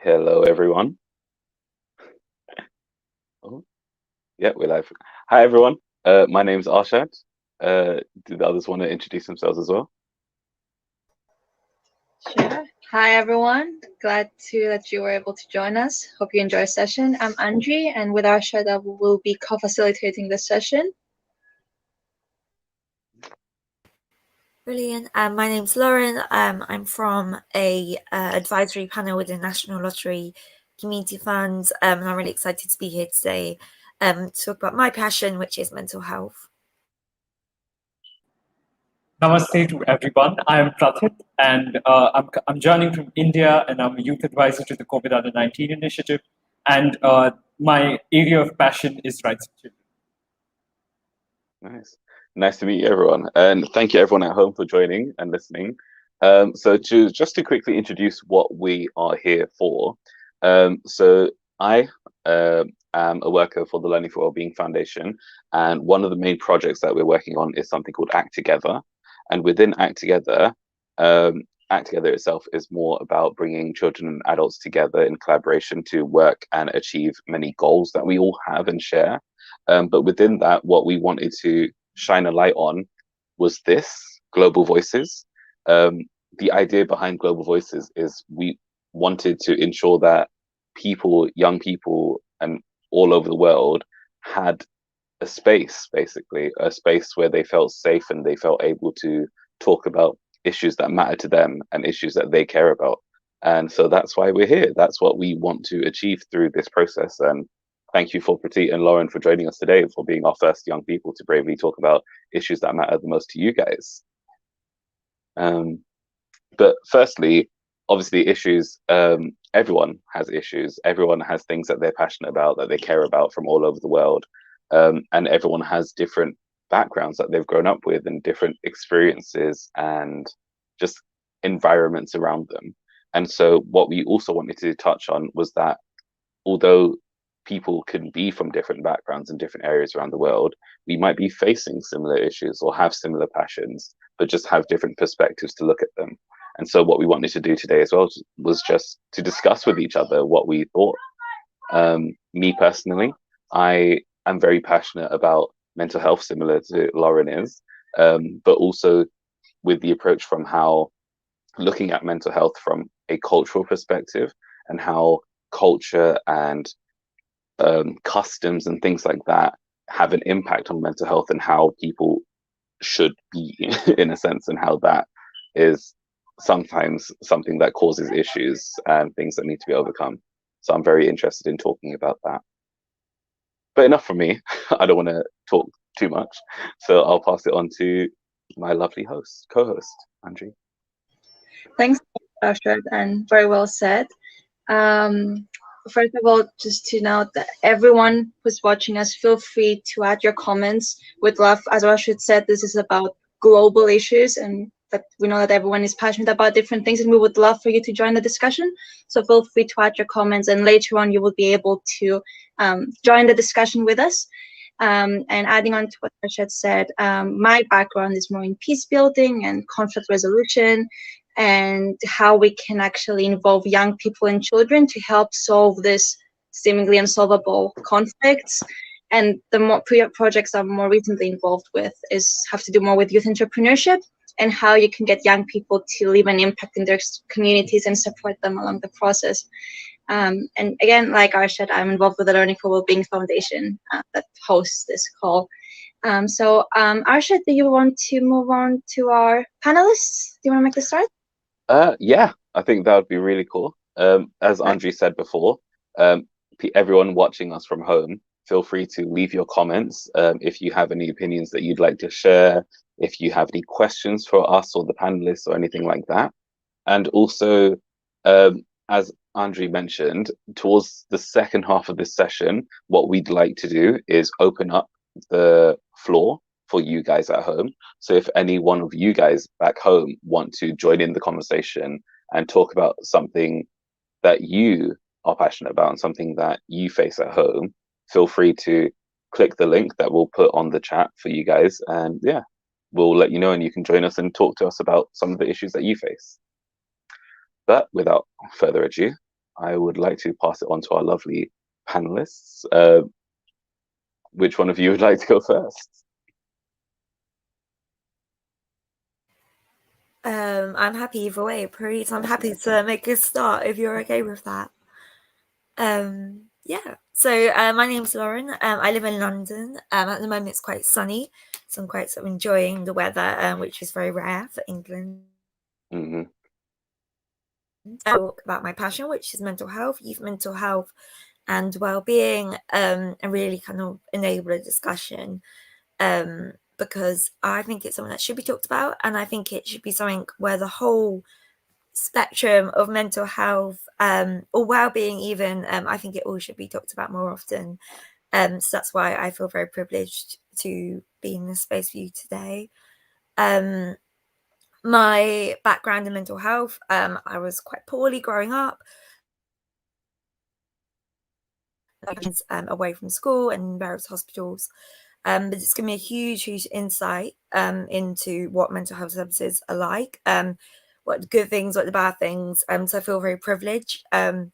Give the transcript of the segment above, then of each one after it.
Hello, everyone. Oh, yeah, we're live. Hi, everyone. My name's Arshad. Do the others want to introduce themselves as well? Sure. Hi, everyone. Glad that you were able to join us. Hope you enjoy the session. I'm Angie, and with Arshad, we will be co-facilitating the session. Brilliant. My name's Lauren. I'm from a advisory panel with the National Lottery Community Fund, and I'm really excited to be here today to talk about my passion, which is mental health. Namaste to everyone. I'm Prathit, and I'm joining from India, and I'm a youth advisor to the COVID Under 19 initiative. And my area of passion is rights of children. Nice to meet you, everyone, and thank you, everyone at home, for joining and listening. Just to quickly introduce what we are here for. I am a worker for the Learning for Wellbeing Foundation, and one of the main projects that we're working on is something called Act Together. And within Act Together itself is more about bringing children and adults together in collaboration to work and achieve many goals that we all have and share. But within that, what we wanted to shine a light on was this Global Voices. The idea behind Global Voices is we wanted to ensure that people, young people, and all over the world had a space, basically, a space where they felt safe and they felt able to talk about issues that matter to them and issues that they care about. And so that's why we're here. That's what we want to achieve through this process. And thank you for Pratik and Lauren for joining us today, for being our first young people to bravely talk about issues that matter the most to you guys. But firstly, obviously issues, everyone has issues. Everyone has things that they're passionate about, that they care about from all over the world. And everyone has different backgrounds that they've grown up with and different experiences and just environments around them. And so what we also wanted to touch on was that although people can be from different backgrounds in different areas around the world, we might be facing similar issues or have similar passions, but just have different perspectives to look at them. And so what we wanted to do today as well was just to discuss with each other what we thought. Me personally, I am very passionate about mental health, similar to Lauren is, but also with the approach from how looking at mental health from a cultural perspective and how culture and customs and things like that have an impact on mental health and how people should be in a sense, and how that is sometimes something that causes issues and things that need to be overcome. So I'm very interested in talking about that. But enough from me. I don't want to talk too much. So I'll pass it on to my lovely co-host, Andrew. Thanks, Arshad, and very well said. First of all, just to note that everyone who's watching us, feel free to add your comments. We'd love, as Arshad said, this is about global issues, and that we know that everyone is passionate about different things, and we would love for you to join the discussion. So feel free to add your comments, and later on you will be able to join the discussion with us. And adding on to what Arshad said, my background is more in peace building and conflict resolution, and how we can actually involve young people and children to help solve this seemingly unsolvable conflicts. And the more projects I'm more recently involved with have to do more with youth entrepreneurship and how you can get young people to leave an impact in their communities and support them along the process. And again, like Arshad, I'm involved with the Learning for Wellbeing Foundation that hosts this call. Arshad, do you want to move on to our panelists? Do you want to make the start? Yeah, I think that would be really cool. As Andrew said before, everyone watching us from home, feel free to leave your comments if you have any opinions that you'd like to share, if you have any questions for us or the panelists or anything like that. And also, as Andrew mentioned, towards the second half of this session, what we'd like to do is open up the floor for you guys at home. So if any one of you guys back home want to join in the conversation and talk about something that you are passionate about and something that you face at home, feel free to click the link that we'll put on the chat for you guys. And yeah, we'll let you know and you can join us and talk to us about some of the issues that you face. But without further ado, I would like to pass it on to our lovely panelists. Which one of you would like to go first? I'm happy either way, Paris. I'm happy to make a start if you're okay with that. Yeah. So my name's Lauren. I live in London. At the moment, it's quite sunny, so I'm quite sort of enjoying the weather, which is very rare for England. Mm-hmm. I talk about my passion, which is mental health, youth mental health, and well-being, and really kind of enable a discussion. Because I think it's something that should be talked about, and I think it should be something where the whole spectrum of mental health or well-being even, I think it all should be talked about more often. So that's why I feel very privileged to be in this space for you today. My background in mental health, I was quite poorly growing up, away from school and various hospitals. But it's given me a huge insight into what mental health services are like, what the good things, what the bad things. So I feel very privileged that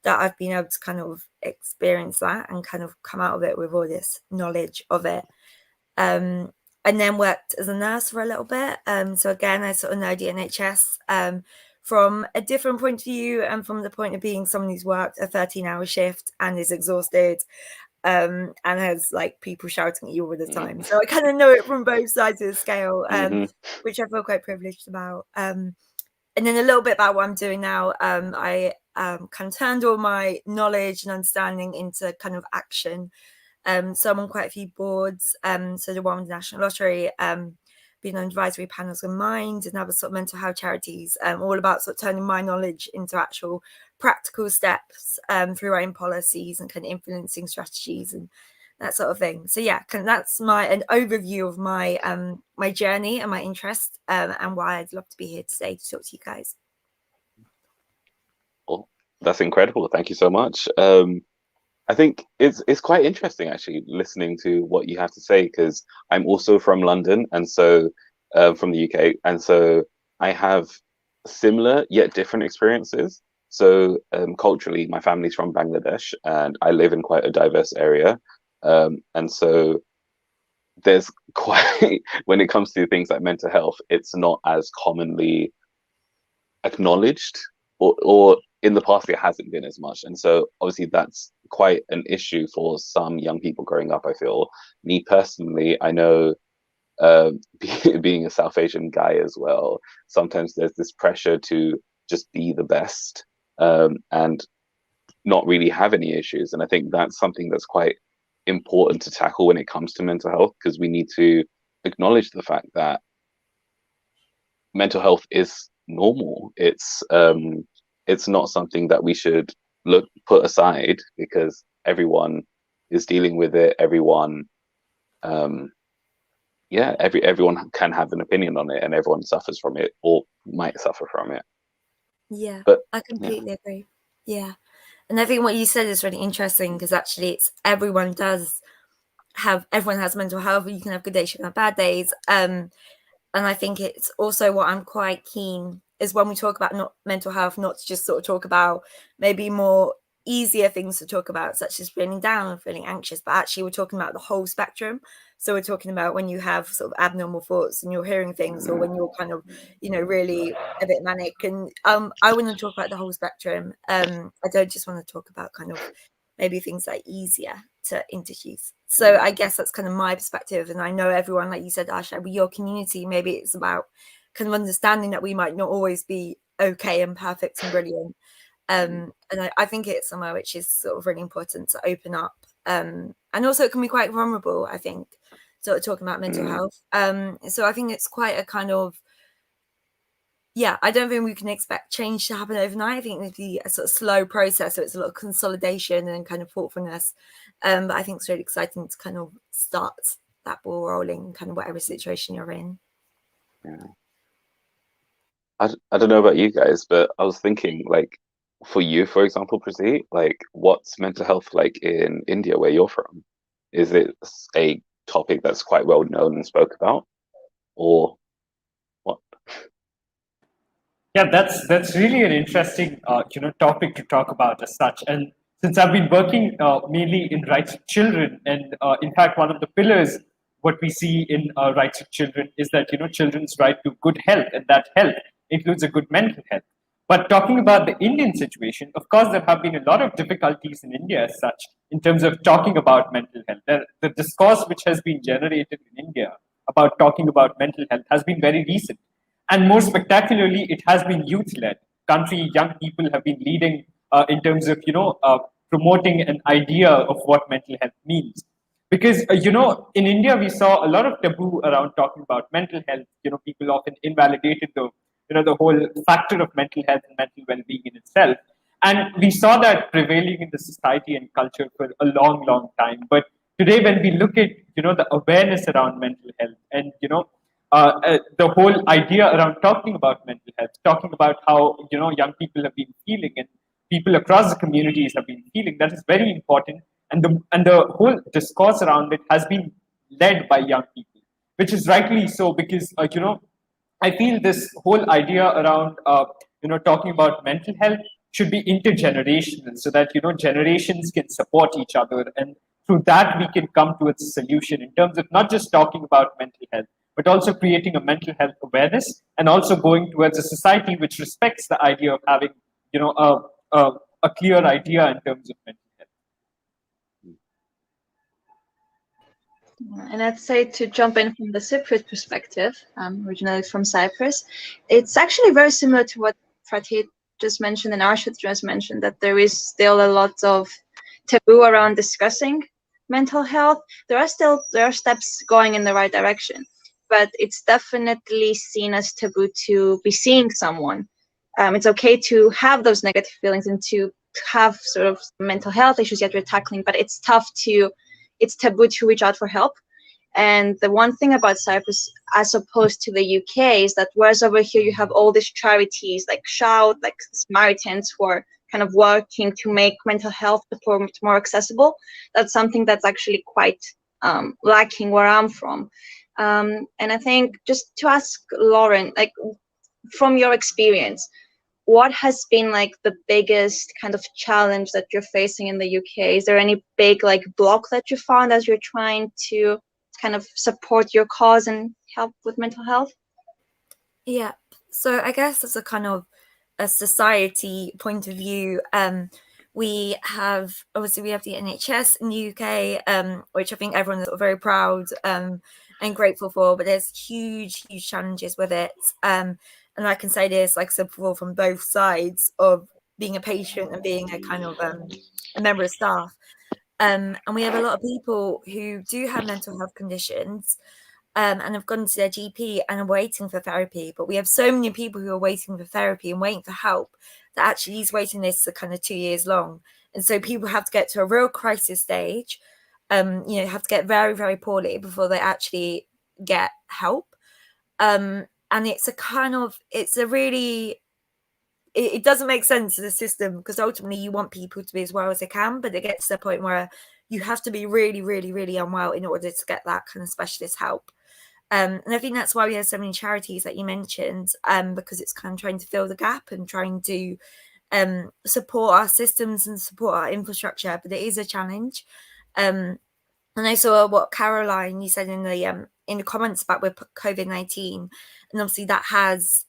I've been able to kind of experience that and kind of come out of it with all this knowledge of it. And then worked as a nurse for a little bit. So again, I sort of know the NHS from a different point of view, and from the point of being someone who's worked a 13-hour shift and is exhausted, and has like people shouting at you all the time. So I kind of know it from both sides of the scale, which I feel quite privileged about. And then a little bit about what I'm doing now. I kind of turned all my knowledge and understanding into kind of action. So I'm on quite a few boards. So the one with the National Lottery, being on advisory panels with Mind and other sort of mental health charities, all about sort of turning my knowledge into actual practical steps through our own policies and kind of influencing strategies and that sort of thing. So yeah, that's an overview of my my journey and my interest, and why I'd love to be here today to talk to you guys. Well, that's incredible. Thank you so much. I think it's quite interesting actually listening to what you have to say, because I'm also from London, and so from the UK, and so I have similar yet different experiences. So culturally, my family's from Bangladesh, and I live in quite a diverse area, and so there's quite when it comes to things like mental health, it's not as commonly acknowledged, or in the past it hasn't been as much, and so obviously that's quite an issue for some young people growing up. I feel, me personally, I know, being a South Asian guy as well, sometimes there's this pressure to just be the best, and not really have any issues, and I think that's something that's quite important to tackle when it comes to mental health, because we need to acknowledge the fact that mental health is normal. It's not something that we should put aside, because everyone is dealing with it. Everyone, yeah, everyone can have an opinion on it, and everyone suffers from it or might suffer from it. Yeah, But I completely agree. Yeah, and I think what you said is really interesting, because actually, it's everyone has mental health. You can have good days, you can have bad days. And I think it's also what I'm quite keen is when we talk about not mental health, not to just sort of talk about maybe more easier things to talk about, such as feeling down and feeling anxious, but actually we're talking about the whole spectrum. So we're talking about when you have sort of abnormal thoughts and you're hearing things, or when you're kind of, really a bit manic. And I want to talk about the whole spectrum. I don't just want to talk about kind of maybe things that are easier to introduce. So I guess that's kind of my perspective. And I know everyone, like you said, Asha, with your community, maybe it's about kind of understanding that we might not always be okay and perfect and brilliant. And I think it's somewhere which is sort of really important to open up. And also it can be quite vulnerable, I think, sort of talking about mental health. So I think it's quite a kind of, yeah, I don't think we can expect change to happen overnight. I think it'd be a sort of slow process. So it's a lot of consolidation and kind of thoughtfulness. But I think it's really exciting to kind of start that ball rolling, kind of whatever situation you're in. yeah, I don't know about you guys, but I was thinking, like, for you, for example, Prati, like, what's mental health like in India, where you're from? Is it a topic that's quite well known and spoke about, or what? Yeah, that's really an interesting topic to talk about as such. And since I've been working mainly in rights of children, and in fact one of the pillars what we see in rights of children is that children's right to good health, and that health includes a good mental health. But talking about the Indian situation, of course, there have been a lot of difficulties in India as such in terms of talking about mental health. The discourse which has been generated in India about talking about mental health has been very recent. And more spectacularly, it has been youth-led. Country young people have been leading in terms of promoting an idea of what mental health means. Because in India we saw a lot of taboo around talking about mental health. People often invalidated the whole factor of mental health and mental well-being in itself. And we saw that prevailing in the society and culture for a long, long time. But today, when we look at the awareness around mental health and the whole idea around talking about mental health, talking about how young people have been feeling and people across the communities have been feeling, that is very important. And the whole discourse around it has been led by young people, which is rightly so because I feel this whole idea around talking about mental health should be intergenerational, so that generations can support each other, and through that we can come towards a solution in terms of not just talking about mental health, but also creating a mental health awareness, and also going towards a society which respects the idea of having a clear idea in terms of mental health. And I'd say, to jump in from the Cypriot perspective, originally from Cyprus, it's actually very similar to what Fatih just mentioned and Arshad just mentioned, that there is still a lot of taboo around discussing mental health. There are steps going in the right direction, but it's definitely seen as taboo to be seeing someone. It's okay to have those negative feelings and to have sort of mental health issues that you're tackling, but it's taboo to reach out for help. And the one thing about Cyprus, as opposed to the UK, is that whereas over here you have all these charities like Shout, like Samaritans, who are kind of working to make mental health support more accessible, that's something that's actually quite lacking where I'm from. And I think, just to ask Lauren, like, from your experience, what has been like the biggest kind of challenge that you're facing in the UK? Is there any big like block that you found as you're trying to kind of support your cause and help with mental health? Yeah, so I guess as a kind of a society point of view, we have the NHS in the UK, which I think everyone's very proud and grateful for, but there's huge challenges with it. And I can say this, like I said before, from both sides of being a patient and being a kind of a member of staff. And we have a lot of people who do have mental health conditions and have gone to their GP and are waiting for therapy. But we have so many people who are waiting for therapy and waiting for help that actually these waiting lists are kind of 2 years long. And so people have to get to a real crisis stage, have to get very, very poorly before they actually get help. And it doesn't make sense as a system, because ultimately you want people to be as well as they can, but it gets to the point where you have to be really, really, really unwell in order to get that kind of specialist help. And I think that's why we have so many charities that you mentioned, because it's kind of trying to fill the gap and trying to support our systems and support our infrastructure, but it is a challenge. And I saw what Caroline, you said in the comments about with COVID-19, and obviously that has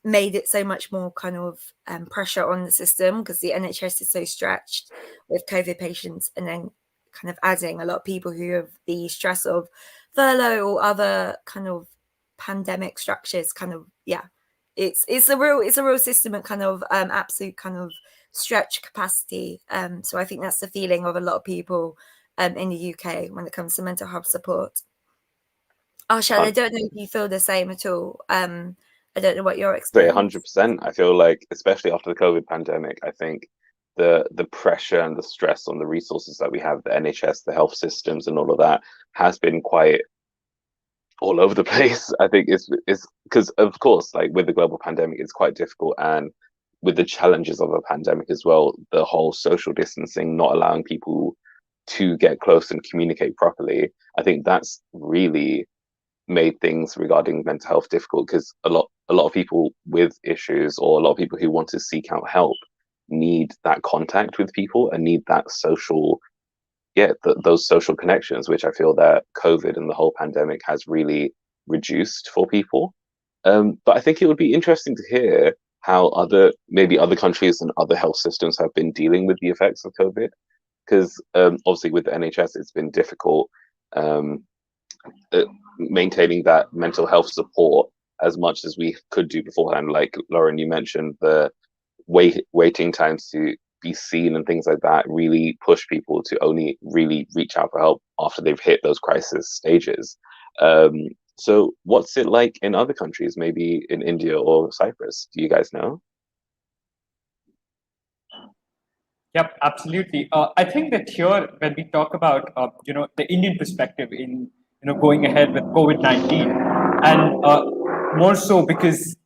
made it so much more kind of pressure on the system, because the NHS is so stretched with COVID patients, and then kind of adding a lot of people who have the stress of furlough or other kind of pandemic structures. It's a real system and kind of absolute kind of stretch capacity. So I think that's the feeling of a lot of people in the UK when it comes to mental health support. Arshad, I don't know if you feel the same at all. I don't know what your experience. 100%. I feel like, especially after the COVID pandemic, I think the pressure and the stress on the resources that we have, the NHS, the health systems, and all of that, has been quite all over the place. I think it's because, of course, like with the global pandemic, it's quite difficult, and with the challenges of a pandemic as well, the whole social distancing, not allowing people to get close and communicate properly, I think that's really made things regarding mental health difficult, because a lot of people with issues, or a lot of people who want to seek out help, need that contact with people and need that social, those social connections, which I feel that COVID and the whole pandemic has really reduced for people. But I think it would be interesting to hear how maybe other countries and other health systems have been dealing with the effects of COVID, because obviously with the NHS it's been difficult maintaining that mental health support as much as we could do beforehand. Like Lauren, you mentioned, the waiting times to be seen and things like that really push people to only really reach out for help after they've hit those crisis stages. So what's it like in other countries, maybe in India or Cyprus? Do you guys know? Yep, absolutely. I think that here, when we talk about the Indian perspective in going ahead with COVID-19, and more so because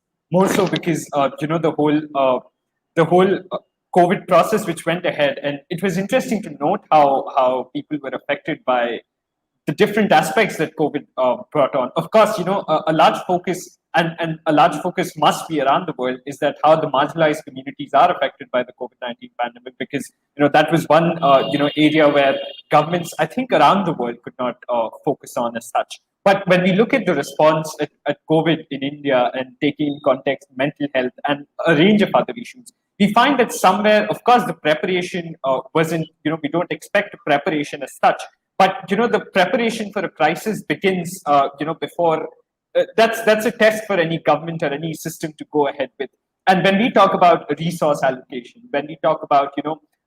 the whole COVID process which went ahead, and it was interesting to note how people were affected by the different aspects that COVID brought on. Of course, a large focus, and a large focus must be around the world, is that how the marginalized communities are affected by the COVID-19 pandemic, because that was one area where governments, I think, around the world could not focus on as such. But when we look at the response at COVID in India and taking in context mental health and a range of other issues, we find that somewhere, of course, the preparation wasn't, we don't expect preparation as such. But the preparation for a crisis begins, before. That's a test for any government or any system to go ahead with. And when we talk about resource allocation, when we talk about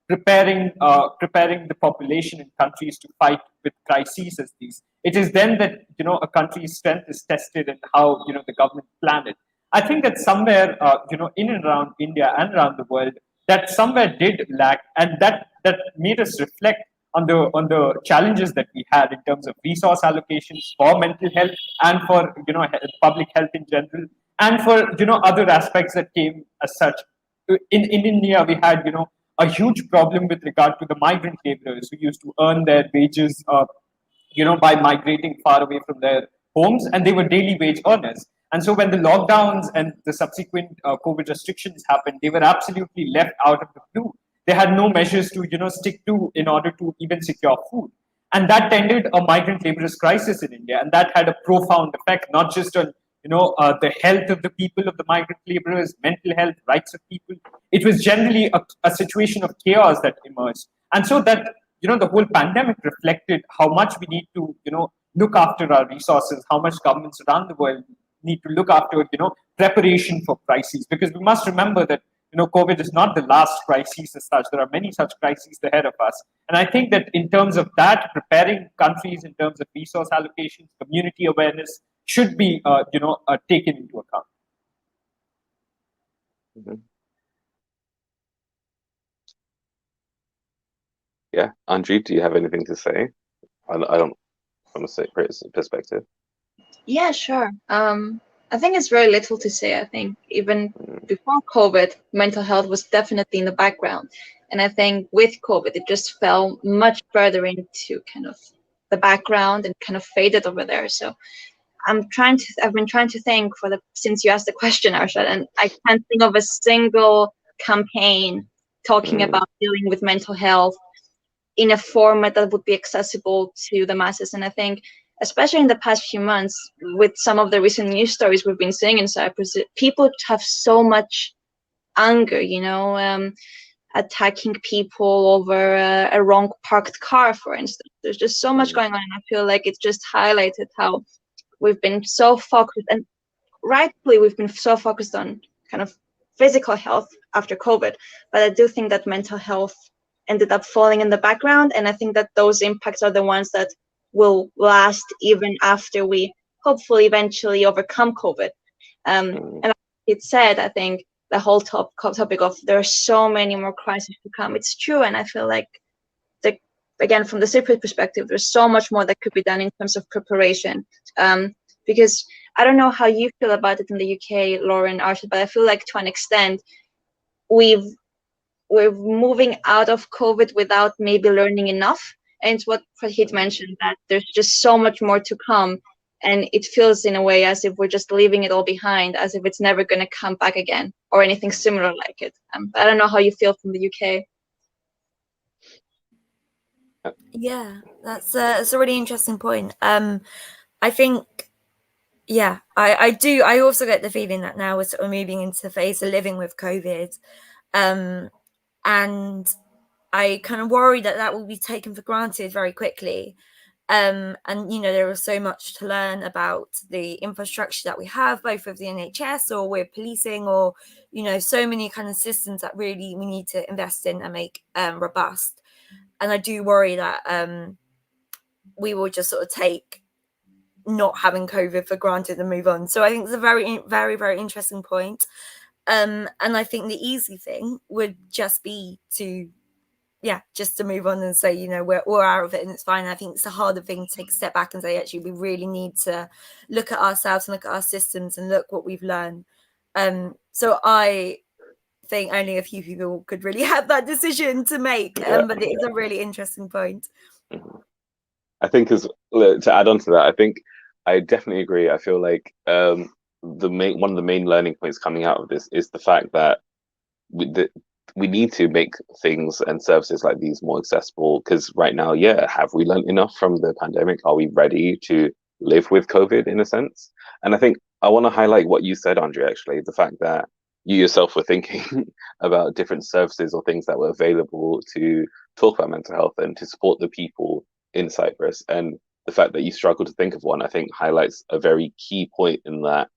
preparing the population in countries to fight with crises as these, it is then that a country's strength is tested and how the government plan it. I think that somewhere in and around India and around the world, that somewhere did lack, and that made us reflect on the challenges that we had in terms of resource allocations for mental health and for public health in general, and for other aspects that came as such. In India, we had a huge problem with regard to the migrant laborers who used to earn their wages by migrating far away from their homes, and they were daily wage earners. And so when the lockdowns and the subsequent COVID restrictions happened, they were absolutely left out of the blue. They had no measures to stick to in order to even secure food. And that tended a migrant laborers crisis in India. And that had a profound effect, not just on the health of the people, of the migrant laborers, mental health, rights of people. It was generally a situation of chaos that emerged. And so that the whole pandemic reflected how much we need to look after our resources, how much governments around the world need to look after preparation for crises. Because we must remember that COVID is not the last crisis as such. There are many such crises ahead of us. And I think that in terms of that, preparing countries in terms of resource allocations, community awareness should be, taken into account. Mm-hmm. Yeah, Andrew, do you have anything to say? I don't, from a perspective. Yeah, sure. I think it's very little to say. I think even before COVID, mental health was definitely in the background. And I think with COVID, it just fell much further into kind of the background and kind of faded over there. So I've been trying to think since you asked the question, Arshad, and I can't think of a single campaign talking about dealing with mental health in a format that would be accessible to the masses. And I think, especially in the past few months, with some of the recent news stories we've been seeing in Cyprus, people have so much anger, attacking people over a wrong parked car, for instance. There's just so much going on, and I feel like it's just highlighted how we've been so focused, and rightfully we've been so focused on kind of physical health after COVID, but I do think that mental health ended up falling in the background, and I think that those impacts are the ones that will last even after we hopefully eventually overcome COVID. And like it said, I think the whole topic of there are so many more crises to come, it's true, and I feel like again, from the Cypriot perspective, there's so much more that could be done in terms of preparation, because I don't know how you feel about it in the UK, Lauren, Arshad, but I feel like to an extent we're moving out of COVID without maybe learning enough. And it's what Pratik mentioned, that there's just so much more to come. and it feels in a way as if we're just leaving it all behind, as if it's never going to come back again, or anything similar like it. I don't know how you feel from the UK. Yeah, that's a really interesting point. I think, yeah, I do. I also get the feeling that now we're sort of moving into the phase of living with COVID, and I kind of worry that that will be taken for granted very quickly. And there is so much to learn about the infrastructure that we have, both with the NHS or with policing, or so many kind of systems that really we need to invest in and make robust. And I do worry that we will just sort of take not having COVID for granted and move on. So I think it's a very, very, very interesting point. And I think the easy thing would just be to move on and say, we're out of it and it's fine. I think it's a harder thing to take a step back and say, actually, we really need to look at ourselves and look at our systems and look what we've learned. So I think only a few people could really have that decision to make, but it's a really interesting point. I think to add on to that, I think I definitely agree. I feel like one of the main learning points coming out of this is the fact that we need to make things and services like these more accessible, because right now, have we learned enough from the pandemic? Are we ready to live with COVID in a sense? And I think I want to highlight what you said, Andrea, actually, the fact that you yourself were thinking about different services or things that were available to talk about mental health and to support the people in Cyprus. And the fact that you struggle to think of one, I think highlights a very key point in that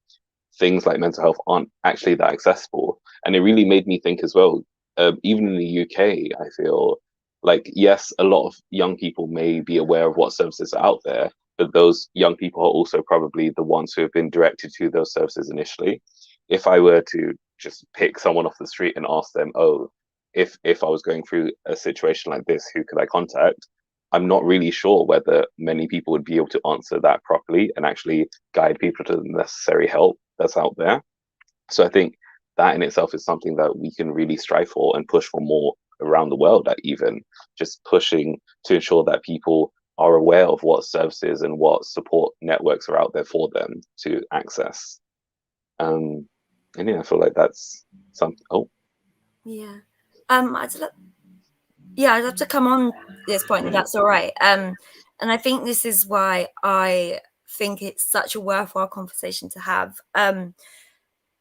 things like mental health aren't actually that accessible. And it really made me think as well, even in the UK, I feel like, yes, a lot of young people may be aware of what services are out there, but those young people are also probably the ones who have been directed to those services initially. If I were to just pick someone off the street and ask them, oh, if I was going through a situation like this, who could I contact? I'm not really sure whether many people would be able to answer that properly and actually guide people to the necessary help that's out there. So I think that in itself is something that we can really strive for and push for more around the world, that even just pushing to ensure that people are aware of what services and what support networks are out there for them to access. And I feel like that's something. Oh, yeah. I'd love to come on this point, if that's all right. And I think this is why I think it's such a worthwhile conversation to have.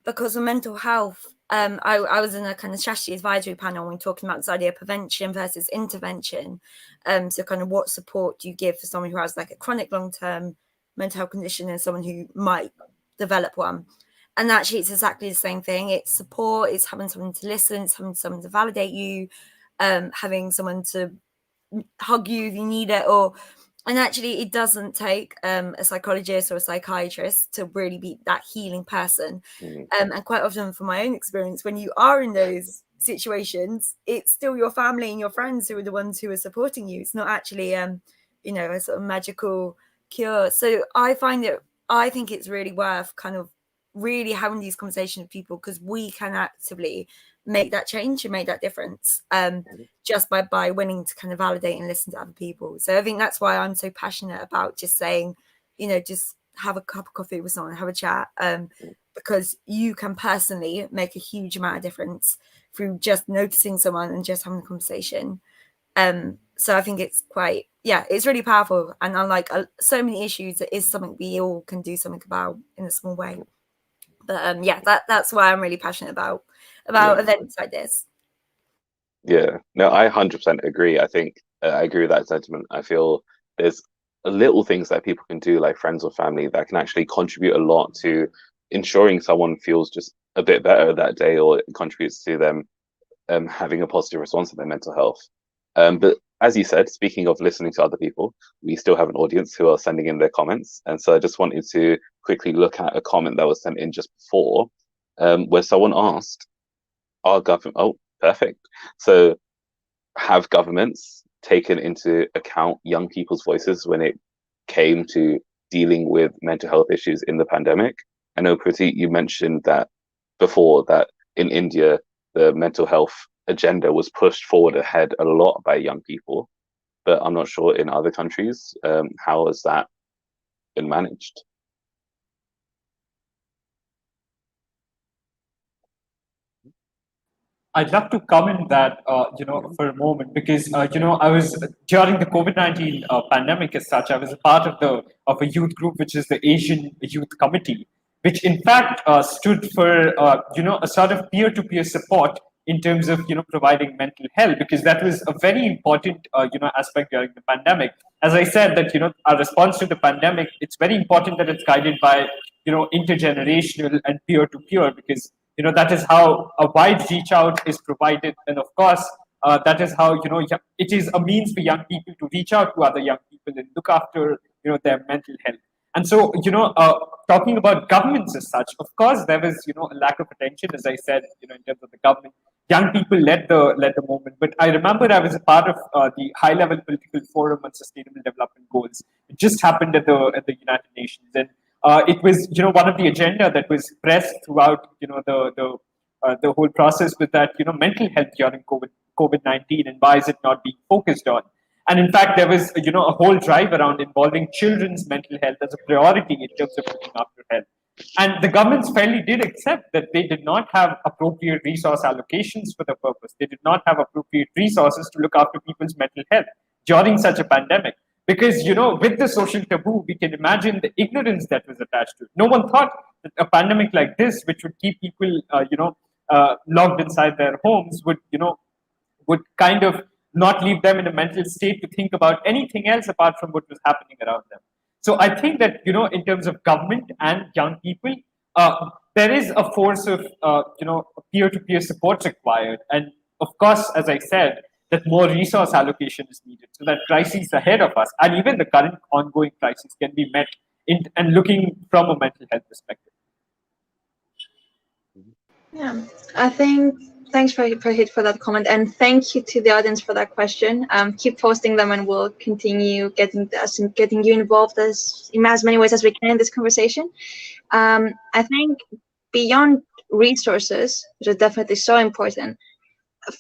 Because with mental health, I was in a kind of strategy advisory panel when talking about this idea of prevention versus intervention. So kind of what support do you give for someone who has like a chronic long-term mental health condition and someone who might develop one? And actually it's exactly the same thing. It's support, it's having someone to listen, it's having someone to validate you, having someone to hug you if you need it, and actually it doesn't take a psychologist or a psychiatrist to really be that healing person. And quite often, from my own experience, when you are in those situations, it's still your family and your friends who are the ones who are supporting you. It's not actually a sort of magical cure. So I think it's really worth kind of really having these conversations with people, because we can actively make that change and make that difference just by willing to kind of validate and listen to other people. So I think that's why I'm so passionate about just saying, just have a cup of coffee with someone, have a chat, because you can personally make a huge amount of difference through just noticing someone and just having a conversation. So I think it's it's really powerful, and unlike so many issues, it is something we all can do something about in a small way. But that's why I'm really passionate about events like this. Yeah, no, I 100% agree. I think I agree with that sentiment. I feel there's little things that people can do, like friends or family, that can actually contribute a lot to ensuring someone feels just a bit better that day, or it contributes to them having a positive response to their mental health. But as you said, speaking of listening to other people, we still have an audience who are sending in their comments. And so I just wanted to quickly look at a comment that was sent in just before, where someone asked, our government, oh, perfect. So have governments taken into account young people's voices when it came to dealing with mental health issues in the pandemic? I know, Pratik, you mentioned that before, that in India, the mental health agenda was pushed forward ahead a lot by young people, but I'm not sure in other countries. How has that been managed? I'd love to comment that, for a moment, because, I was during the COVID-19 pandemic as such, I was a part of a youth group, which is the Asian Youth Committee, which in fact stood for, a sort of peer-to-peer support in terms of, providing mental health, because that was a very important, aspect during the pandemic. As I said, that, our response to the pandemic, it's very important that it's guided by, intergenerational and peer-to-peer, because that is how a wide reach out is provided, and of course that is how it is a means for young people to reach out to other young people and look after their mental health. And so talking about governments as such, of course there was a lack of attention, as I said, in terms of the government. Young people led the movement, but I remember I was a part of the high level political forum on sustainable development goals. It just happened at the United Nations, and it was one of the agenda that was pressed throughout the whole process with that mental health during COVID-19, and why is it not being focused on? And in fact, there was a whole drive around involving children's mental health as a priority in terms of looking after health. And the governments fairly did accept that they did not have appropriate resource allocations for the purpose. They did not have appropriate resources to look after people's mental health during such a pandemic. Because, with the social taboo, we can imagine the ignorance that was attached to it. No one thought that a pandemic like this, which would keep people, locked inside their homes, would kind of not leave them in a mental state to think about anything else apart from what was happening around them. So I think that, in terms of government and young people, there is a force of, peer-to-peer support required. And of course, as I said, that more resource allocation is needed so that crises ahead of us and even the current ongoing crisis can be met and looking from a mental health perspective. Yeah, I think thanks for that comment, and thank you to the audience for that question. Keep posting them, and we'll continue getting you involved in as many ways as we can in this conversation. I think beyond resources, which is definitely so important,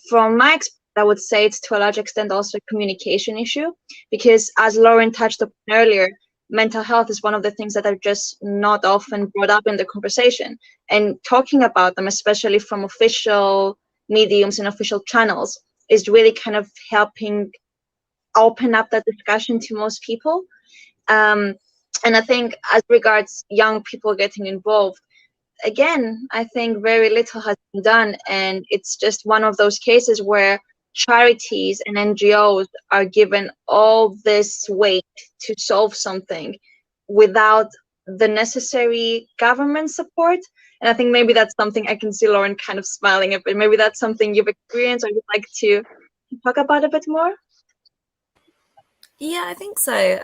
from my experience, I would say it's to a large extent also a communication issue, because as Lauren touched upon earlier, mental health is one of the things that are just not often brought up in the conversation. And talking about them, especially from official mediums and official channels, is really kind of helping open up that discussion to most people. And I think as regards young people getting involved, again, I think very little has been done. And it's just one of those cases where charities and NGOs are given all this weight to solve something without the necessary government support. And I think maybe that's something I can see Lauren kind of smiling a bit. Maybe that's something you've experienced or you'd like to talk about a bit more? Yeah, I think so.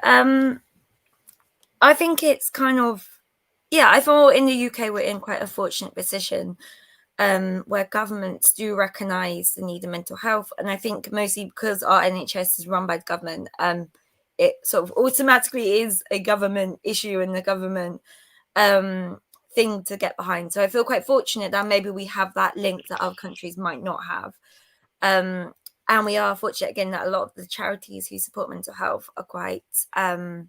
I think it's kind of, I thought in the UK we're in quite a fortunate position where governments do recognise the need of mental health. And I think mostly because our NHS is run by the government, it sort of automatically is a government issue and the government thing to get behind. So I feel quite fortunate that maybe we have that link that other countries might not have. And we are fortunate, again, that a lot of the charities who support mental health are quite, they're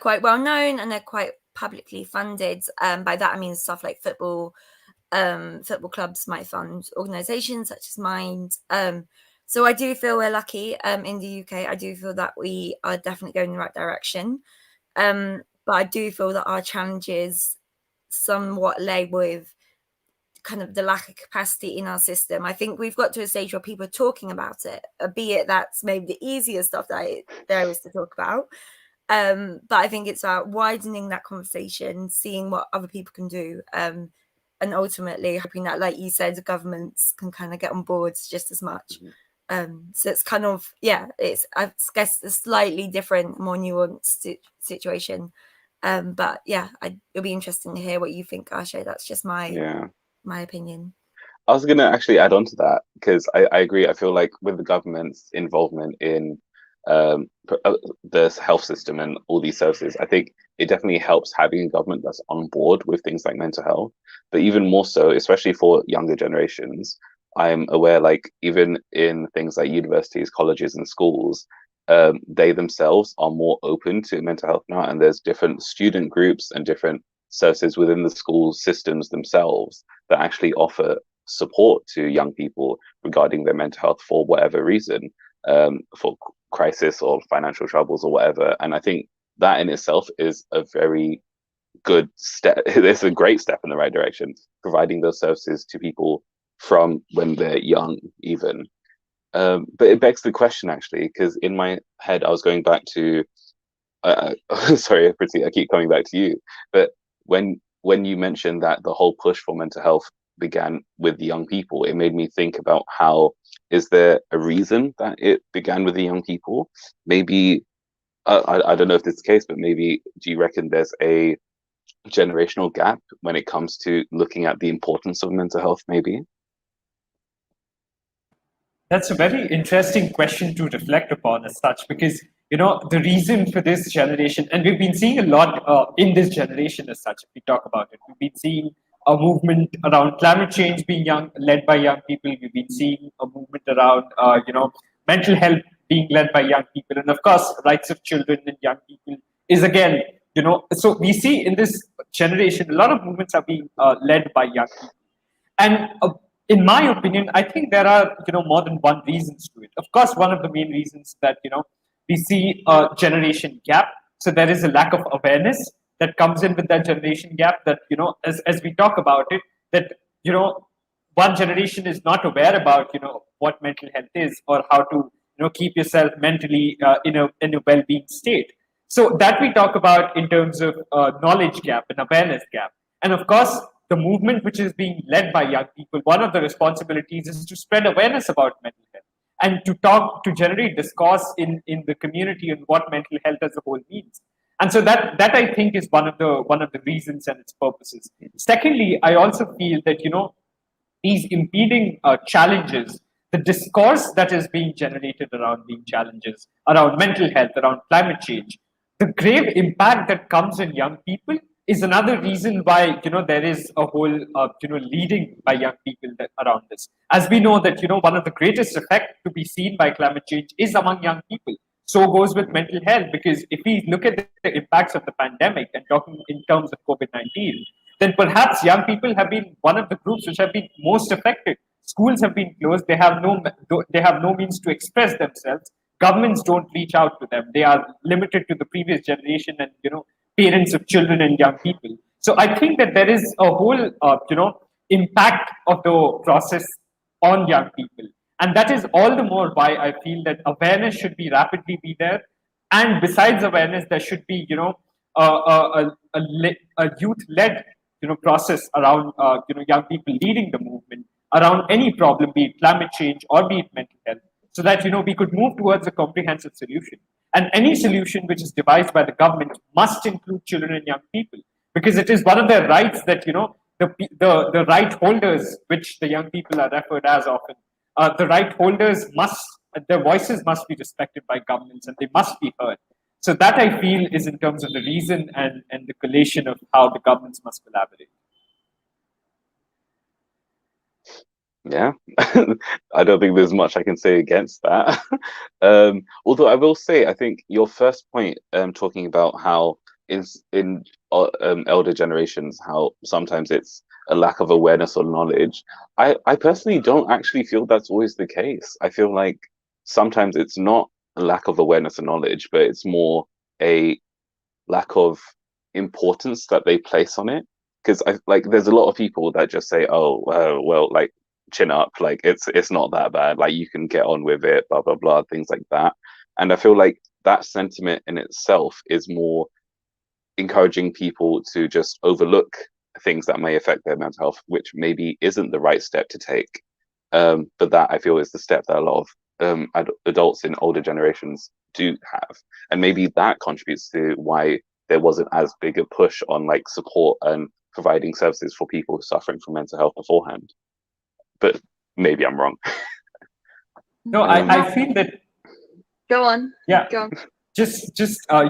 quite well known and they're quite publicly funded. By that, I mean stuff like football clubs might fund organisations such as mine. So I do feel we're lucky in the UK. I do feel that we are definitely going in the right direction. But I do feel that our challenges somewhat lay with kind of the lack of capacity in our system. I think we've got to a stage where people are talking about it, albeit that's maybe the easiest stuff that there is to talk about. But I think it's about widening that conversation, seeing what other people can do, and ultimately hoping that, like you said, the governments can kind of get on board just as much. So it's kind of, it's, I guess, a slightly different, more nuanced situation. But it'll be interesting to hear what you think, Ashay. That's just my opinion. I was going to actually add on to that, because I agree. I feel like with the government's involvement in the health system and all these services, I think it definitely helps having a government that's on board with things like mental health. But even more so, especially for younger generations, I'm aware, like, even in things like universities, colleges, and schools, they themselves are more open to mental health now, and there's different student groups and different services within the school systems themselves that actually offer support to young people regarding their mental health for whatever reason, for crisis or financial troubles or whatever. And I think that in itself is a very good step. It's a great step in the right direction, providing those services to people from when they're young, even. But it begs the question, actually, because in my head, I was going back to, sorry, Priti, I keep coming back to you, but when you mentioned that the whole push for mental health began with the young people, it made me think about how, is there a reason that it began with the young people? Maybe, I don't know if this is the case, but maybe do you reckon there's a generational gap when it comes to looking at the importance of mental health, maybe? That's a very interesting question to reflect upon as such, because the reason for this generation, and we've been seeing a lot in this generation as such. If we talk about it, we've been seeing a movement around climate change being led by young people. We've been seeing a movement around mental health being led by young people, and of course, rights of children and young people is again So we see in this generation a lot of movements are being led by young people, and in my opinion, I think there are more than one reasons to it. Of course, one of the main reasons that we see a generation gap. So there is a lack of awareness that comes in with that generation gap. That as we talk about it, that one generation is not aware about what mental health is, or how to keep yourself mentally in a well-being state. So that we talk about in terms of knowledge gap and awareness gap, and of course, the movement which is being led by young people, one of the responsibilities is to spread awareness about mental health and to generate discourse in the community on what mental health as a whole means. And so that I think is one of the reasons and its purposes. Secondly, I also feel that these impeding challenges, the discourse that is being generated around these challenges, around mental health, around climate change, the grave impact that comes in young people is another reason why there is a whole leading by young people around this. As we know that one of the greatest effects to be seen by climate change is among young people. So goes with mental health, because if we look at the impacts of the pandemic and talking in terms of COVID-19, then perhaps young people have been one of the groups which have been most affected. Schools have been closed; they have no means to express themselves. Governments don't reach out to them; they are limited to the previous generation and parents of children and young people. So I think that there is a whole impact of the process on young people, and that is all the more why I feel that awareness should be rapidly be there. And besides awareness, there should be a youth-led process around young people leading the movement around any problem, be it climate change or be it mental health, so that we could move towards a comprehensive solution. And any solution which is devised by the government must include children and young people, because it is one of their rights that the right holders, which the young people are referred as often, the right holders their voices must be respected by governments, and they must be heard. So that I feel is in terms of the reason and the collation of how the governments must collaborate. Yeah, I don't think there's much I can say against that. Although I will say, I think your first point, talking about how in elder generations, how sometimes it's a lack of awareness or knowledge. I personally don't actually feel that's always the case. I feel like sometimes it's not a lack of awareness and knowledge, but it's more a lack of importance that they place on it. Because there's a lot of people that just say, "Oh, well, like, chin up, like it's not that bad, like you can get on with it, blah blah blah," things like that. And I feel like that sentiment in itself is more encouraging people to just overlook things that may affect their mental health, which maybe isn't the right step to take. But that I feel is the step that a lot of adults in older generations do have, and maybe that contributes to why there wasn't as big a push on like support and providing services for people suffering from mental health beforehand. But maybe I'm wrong. No, I feel that. Go on. Yeah. Go on. Just I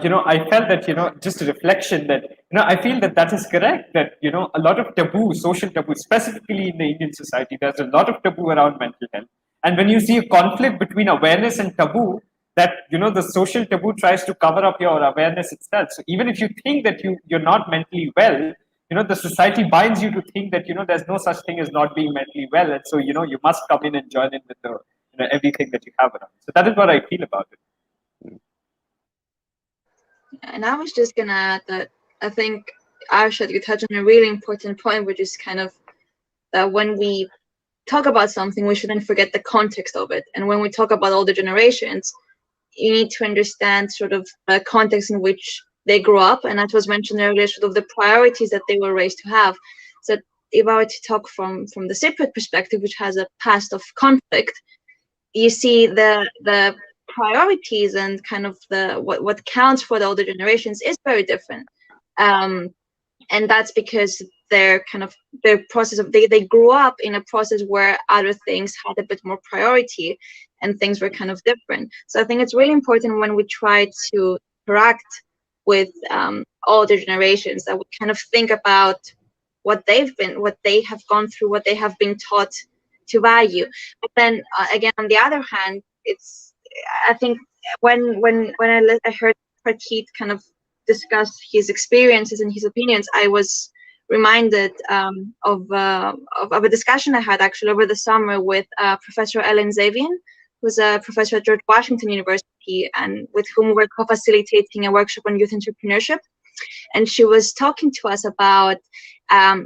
felt that just a reflection that I feel that is correct. That a lot of taboo, social taboo, specifically in the Indian society, there's a lot of taboo around mental health. And when you see a conflict between awareness and taboo, that the social taboo tries to cover up your awareness itself. So even if you think that you're not mentally well, the society binds you to think that, there's no such thing as not being mentally well. And so, you must come in and join in with the, everything that you have around. So that is what I feel about it. And I was just gonna add that I think, Arshad, you touched on a really important point, which is kind of that when we talk about something, we shouldn't forget the context of it. And when we talk about older generations, you need to understand sort of the context in which they grew up, and as was mentioned earlier, sort of the priorities that they were raised to have. So if I were to talk from the Cypriot perspective, which has a past of conflict, you see the priorities and kind of what counts for the older generations is very different. And that's because their process of they grew up in a process where other things had a bit more priority and things were kind of different. So I think it's really important when we try to interact with older generations that we kind of think about what they have gone through, what they have been taught to value. But then again, on the other hand, I think when I heard Pratik kind of discuss his experiences and his opinions, I was reminded of a discussion I had actually over the summer with Professor Ellen Zavian, who's a professor at George Washington University, and with whom we're co-facilitating a workshop on youth entrepreneurship. And she was talking to us about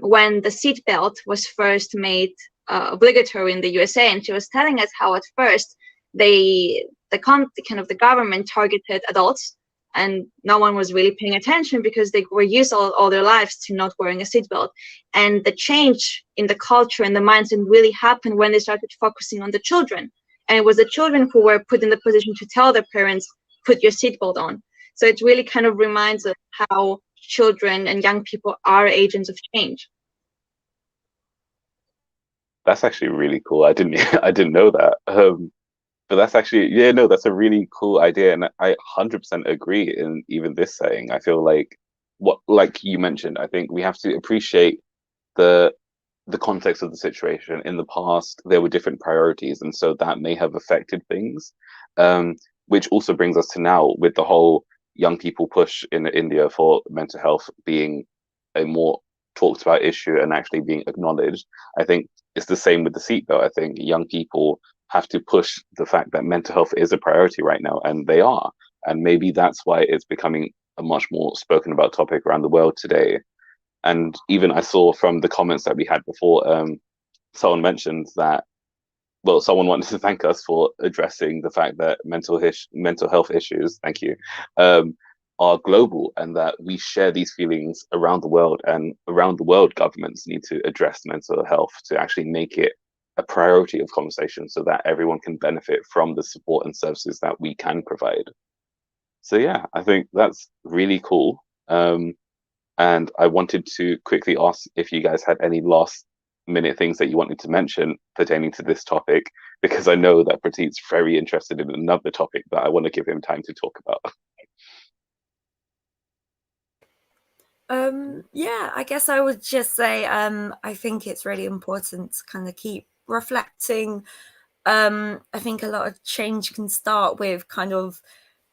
when the seatbelt was first made obligatory in the USA, and she was telling us how at first the government targeted adults, and no one was really paying attention because they were used all their lives to not wearing a seatbelt. And the change in the culture and the mindset really happened when they started focusing on the children. And it was the children who were put in the position to tell their parents, put your seatbelt on. So it really kind of reminds us how children and young people are agents of change. That's actually really cool. I didn't know that. But that's actually, that's a really cool idea, and I 100% agree in even this saying. I feel like like you mentioned, I think we have to appreciate the context of the situation. In the past, there were different priorities, and so that may have affected things. Which also brings us to now with the whole young people push in India for mental health being a more talked about issue and actually being acknowledged. I think it's the same with the seatbelt. I think young people have to push the fact that mental health is a priority right now, and they are. And maybe that's why it's becoming a much more spoken about topic around the world today. And even I saw from the comments that we had before, someone mentioned that, well, someone wanted to thank us for addressing the fact that mental health issues, thank you, are global, and that we share these feelings around the world, and around the world governments need to address mental health to actually make it a priority of conversation so that everyone can benefit from the support and services that we can provide. So yeah, I think that's really cool. And I wanted to quickly ask if you guys had any last minute things that you wanted to mention pertaining to this topic, because I know that Pratik's very interested in another topic that I want to give him time to talk about. Yeah, I guess I would just say I think it's really important to kind of keep reflecting. I think a lot of change can start with kind of,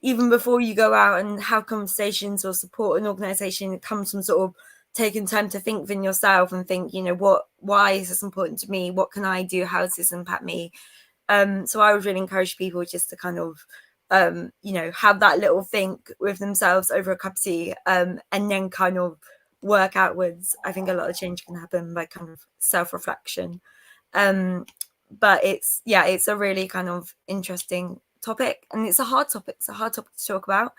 even before you go out and have conversations or support an organization, it comes from sort of taking time to think within yourself and think, why is this important to me? What can I do? How does this impact me? So I would really encourage people just to kind of, have that little think with themselves over a cup of tea, and then kind of work outwards. I think a lot of change can happen by kind of self-reflection. But it's a really kind of interesting topic, and it's a hard topic. It's a hard topic to talk about.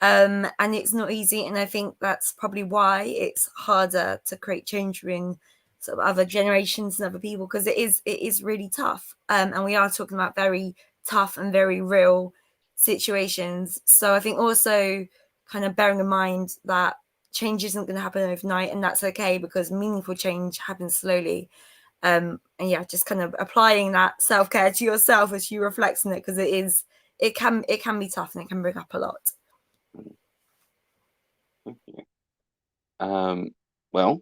And it's not easy. And I think that's probably why it's harder to create change within sort of other generations and other people, because it is really tough. And we are talking about very tough and very real situations. So I think also kind of bearing in mind that change isn't going to happen overnight, and that's okay, because meaningful change happens slowly. And yeah, just kind of applying that self-care to yourself as you reflect on it, because it can be tough and it can bring up a lot. Thank you. Well,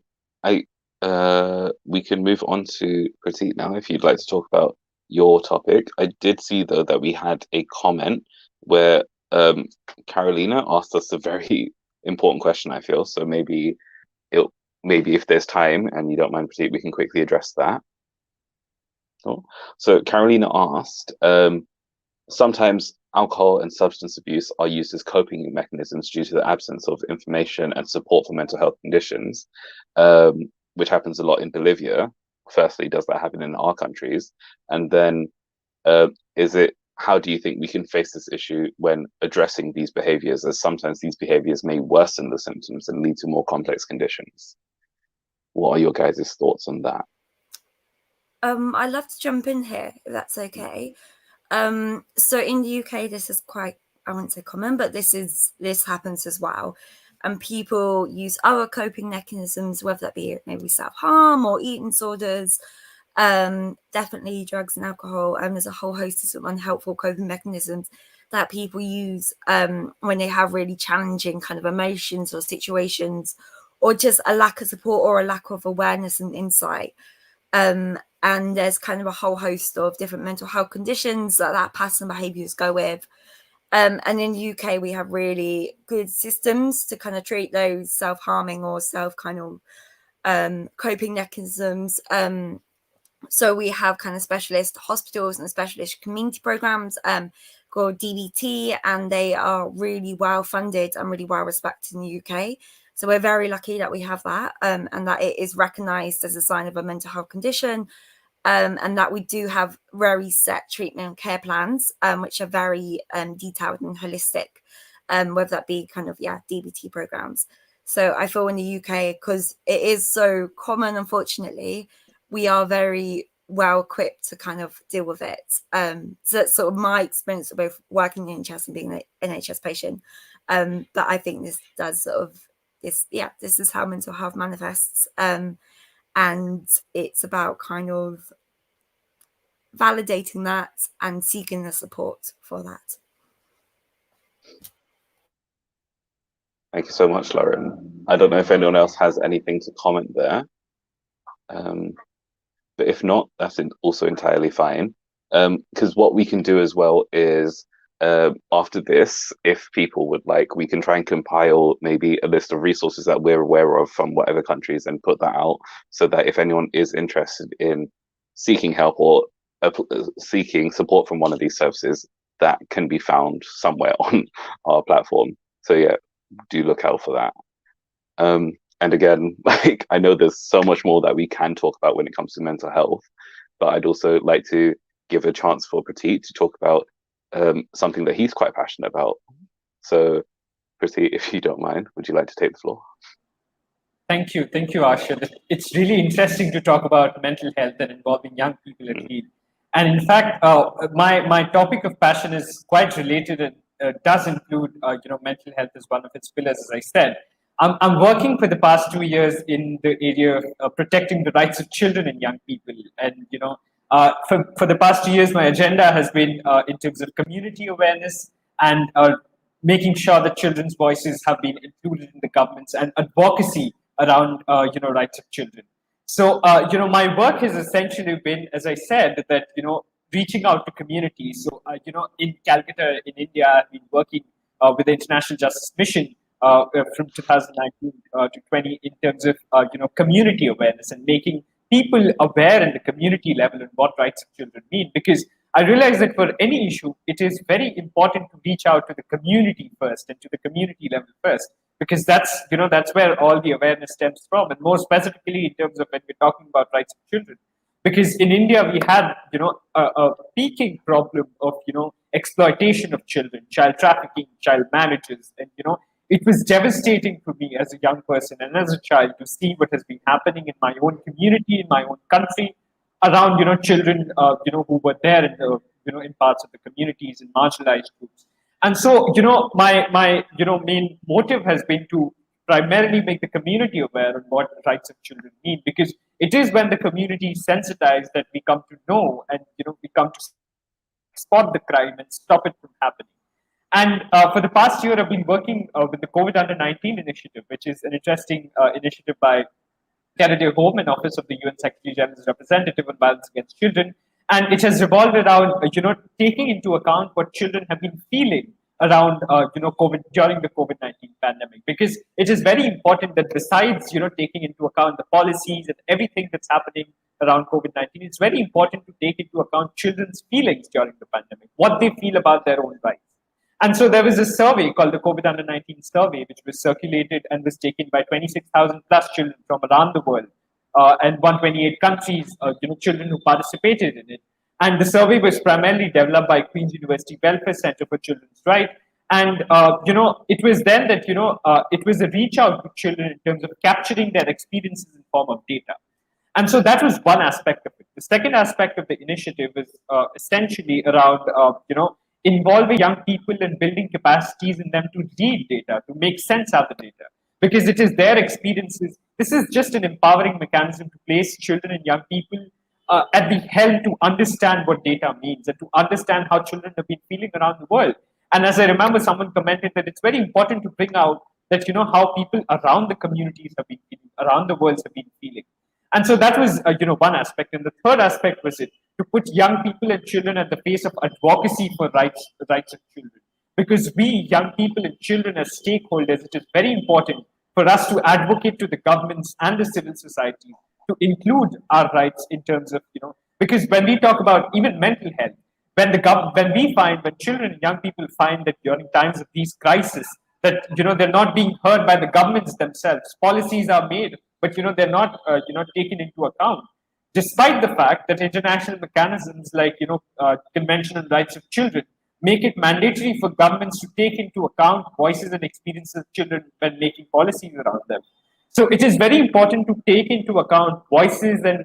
we can move on to Pratik now if you'd like to talk about your topic. I did see though that we had a comment where Carolina asked us a very important question, I feel. So maybe maybe if there's time and you don't mind, Pratik, we can quickly address that. Cool. So Carolina asked, sometimes alcohol and substance abuse are used as coping mechanisms due to the absence of information and support for mental health conditions, which happens a lot in Bolivia. Firstly, does that happen in our countries? And then how do you think we can face this issue when addressing these behaviors, as sometimes these behaviors may worsen the symptoms and lead to more complex conditions? What are your guys' thoughts on that? I'd love to jump in here, if that's okay. So in the UK, this is quite, I wouldn't say common, but this happens as well. And people use other coping mechanisms, whether that be maybe self-harm or eating disorders, definitely drugs and alcohol. And there's a whole host of unhelpful coping mechanisms that people use when they have really challenging kind of emotions or situations, or just a lack of support or a lack of awareness and insight. And there's kind of a whole host of different mental health conditions that pattern behaviors go with. And in the UK, we have really good systems to kind of treat those self-harming or self-kind of coping mechanisms. So we have kind of specialist hospitals and specialist community programs called DBT, and they are really well funded and really well respected in the UK. So we're very lucky that we have that, and that it is recognised as a sign of a mental health condition, and that we do have very set treatment and care plans, which are very detailed and holistic, whether that be kind of, DBT programs. So I feel in the UK, because it is so common, unfortunately, we are very well equipped to kind of deal with it. So that's sort of my experience of both working in NHS and being an NHS patient. But I think this does sort of, this is how mental health manifests. And it's about kind of validating that and seeking the support for that. Thank you so much, Lauren. I don't know if anyone else has anything to comment there. But if not, that's also entirely fine. Because what we can do as well is, after this, if people would like, we can try and compile maybe a list of resources that we're aware of from whatever countries and put that out, so that if anyone is interested in seeking help or seeking support from one of these services, that can be found somewhere on our platform. So yeah, do look out for that. And again, like, I know there's so much more that we can talk about when it comes to mental health, but I'd also like to give a chance for Pratik to talk about something that he's quite passionate about. So Pratik, if you don't mind, would you like to take the floor? Thank you, Arshad. It's really interesting to talk about mental health and involving young people at least. And in fact, my topic of passion is quite related and does include mental health as one of its pillars, as I said. I'm working for the past 2 years in the area of protecting the rights of children and young people. And, for the past 2 years, my agenda has been in terms of community awareness and making sure that children's voices have been included in the governments, and advocacy around, rights of children. So, my work has essentially been, as I said, that, reaching out to communities. So, in Calcutta, in India, I've been working with the International Justice Mission from 2019 to 20 in terms of community awareness and making people aware in the community level and what rights of children mean. Because I realize that for any issue, it is very important to reach out to the community first and to the community level first, because that's where all the awareness stems from, and more specifically in terms of when we're talking about rights of children. Because in India we had a peaking problem of exploitation of children, child trafficking, child marriages, and it was devastating for me as a young person and as a child to see what has been happening in my own community, in my own country, around children who were there in the in parts of the communities and marginalized groups. And so my main motive has been to primarily make the community aware of what rights of children mean, because it is when the community is sensitized that we come to know, and we come to spot the crime and stop it from happening. And for the past year, I've been working with the COVID Under-19 initiative, which is an interesting initiative by Kennedy Home and Office of the UN Secretary General's Representative on Violence Against Children. And it has revolved around, taking into account what children have been feeling around COVID during the COVID-19 pandemic, because it is very important that besides taking into account the policies and everything that's happening around COVID-19, it's very important to take into account children's feelings during the pandemic, what they feel about their own rights. And so there was a survey called the COVID under 19 survey, which was circulated and was taken by 26,000 plus children from around the world, and 128 countries, children who participated in it. And the survey was primarily developed by Queen's University Welfare Center for Children's Rights. And, it was then that, it was a reach out to children in terms of capturing their experiences in form of data. And so that was one aspect of it. The second aspect of the initiative is essentially around, involving young people and building capacities in them to read data, to make sense out of the data, because it is their experiences. This is just an empowering mechanism to place children and young people at the helm to understand what data means and to understand how children have been feeling around the world. And as I remember, someone commented that it's very important to bring out that, how people around the communities have been feeling, around the world have been feeling. And so that was, one aspect. And the third aspect was it to put young people and children at the face of advocacy for the rights of children. Because we, young people and children as stakeholders, it is very important for us to advocate to the governments and the civil society to include our rights in terms of, because when we talk about even mental health, when children and young people find that during times of these crises, that, they're not being heard by the governments themselves, policies are made, but, they're not, taken into account. Despite the fact that international mechanisms like, Convention on Rights of Children make it mandatory for governments to take into account voices and experiences of children when making policies around them. So it is very important to take into account voices and,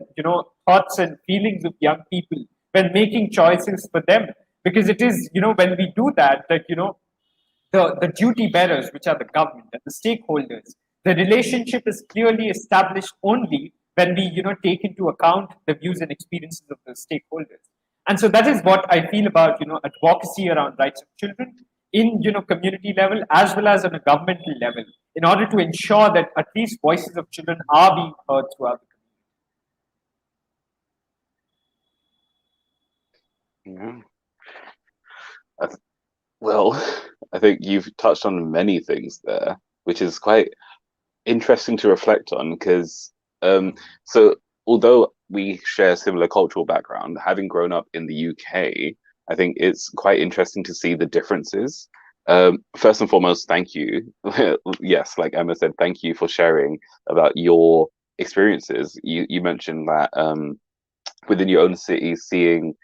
thoughts and feelings of young people when making choices for them. Because it is, when we do that, the duty bearers, which are the government and the stakeholders, the relationship is clearly established only when we, take into account the views and experiences of the stakeholders. And so that is what I feel about, advocacy around rights of children in, community level as well as on a governmental level, in order to ensure that at least voices of children are being heard throughout the community. Yeah. Well, I think you've touched on many things there, which is quite interesting to reflect on, because so although we share similar cultural background, having grown up in the UK, I think it's quite interesting to see the differences. First and foremost, thank you. Yes, like Emma said, thank you for sharing about your experiences. You mentioned that within your own city, seeing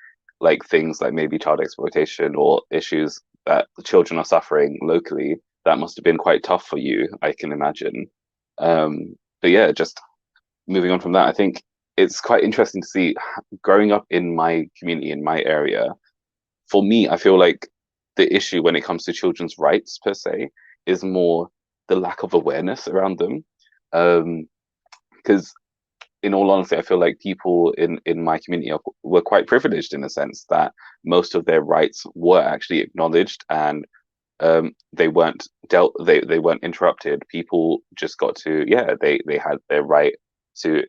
like things like maybe child exploitation or issues that the children are suffering locally, that must have been quite tough for you, I can imagine. But yeah, just moving on from that, I think it's quite interesting to see growing up in my community, in my area. For me, I feel like the issue when it comes to children's rights per se is more the lack of awareness around them. Because in all honesty, I feel like people in my community were quite privileged in a sense that most of their rights were actually acknowledged, and they weren't they weren't interrupted. People just got to, they had their right to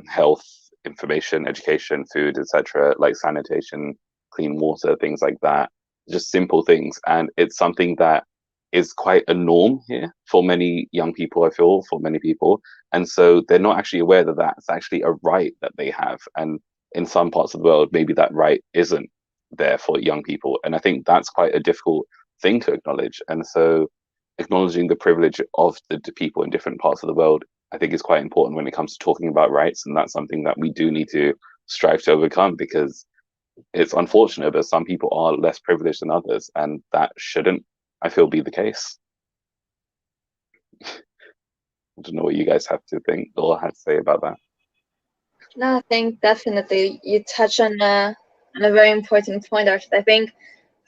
health information, education, food, etc., like sanitation, clean water, things like that, just simple things. And it's something that is quite a norm here for many young people, I feel, for many people. And so they're not actually aware that that's actually a right that they have. And in some parts of the world, maybe that right isn't there for young people. And I think that's quite a difficult thing to acknowledge. And so acknowledging the privilege of the people in different parts of the world, I think is quite important when it comes to talking about rights. And that's something that we do need to strive to overcome, because it's unfortunate, but some people are less privileged than others, and that shouldn't, I feel, be the case. I don't know what you guys have to think or have to say about that. No, I think definitely you touch on a very important point, Arshad. I think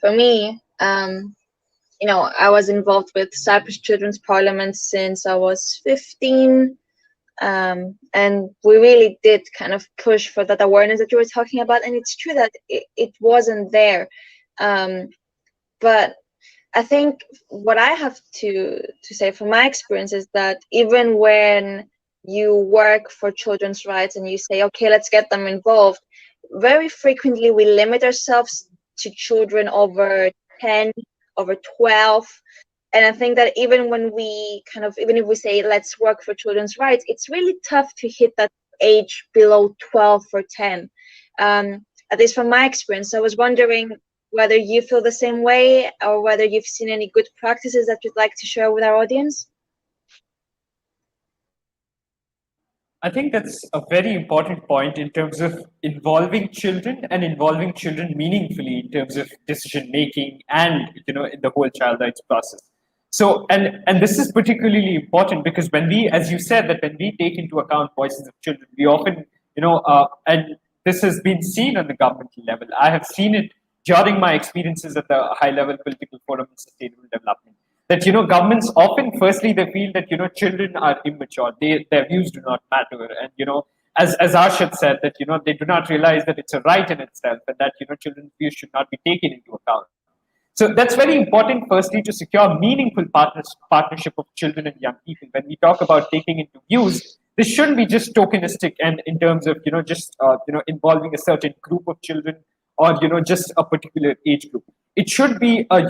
for me, I was involved with Cyprus Children's Parliament since I was 15. And we really did kind of push for that awareness that you were talking about. And it's true that it wasn't there. But I think what I have to say from my experience is that even when you work for children's rights and you say, okay, let's get them involved, very frequently we limit ourselves to children over 10 over 12. And I think that even if we say let's work for children's rights, it's really tough to hit that age below 12 or 10. At least from my experience, I was wondering whether you feel the same way or whether you've seen any good practices that you'd like to share with our audience. I think that's a very important point in terms of involving children and involving children meaningfully in terms of decision making and in the whole child rights process. So and this is particularly important because when we, as you said, that when we take into account voices of children, we often and this has been seen on the governmental level. I have seen it during my experiences at the high level political forum on sustainable development. That governments often, firstly, they feel that children are immature, their views do not matter, and as Arshad said, that they do not realize that it's a right in itself, and that children's views should not be taken into account. So that's very important, firstly, to secure meaningful partnership of children and young people. When we talk about taking into views, this shouldn't be just tokenistic and in terms of just involving a certain group of children or just a particular age group. It should be a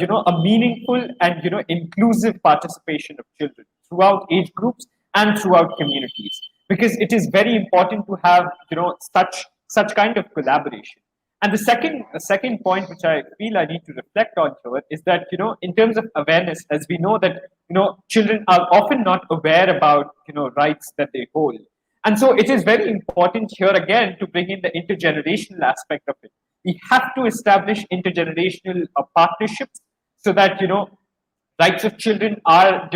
meaningful and inclusive participation of children throughout age groups and throughout communities, because it is very important to have such kind of collaboration. And the second point which I feel I need to reflect on here is that in terms of awareness, as we know that children are often not aware about rights that they hold, and so it is very important here again to bring in the intergenerational aspect of it. We have to establish intergenerational partnerships so that rights of children are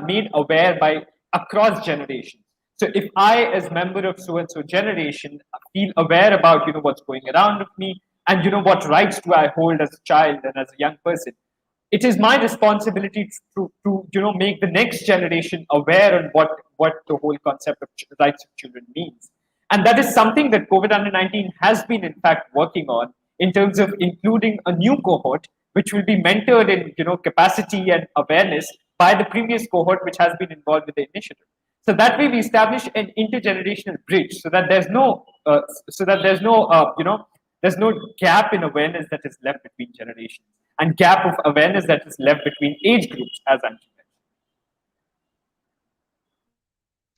made aware by across generations. So if I, as member of so and so generation, feel aware about what's going around with me, and what rights do I hold as a child and as a young person, it is my responsibility to make the next generation aware on what the whole concept of rights of children means. And that is something that COVID under 19 has been, in fact, working on in terms of including a new cohort, which will be mentored in capacity and awareness by the previous cohort, which has been involved with the initiative. So that way, we establish an intergenerational bridge, so that there's no there's no gap in awareness that is left between generations, and gap of awareness that is left between age groups, as I mentioned.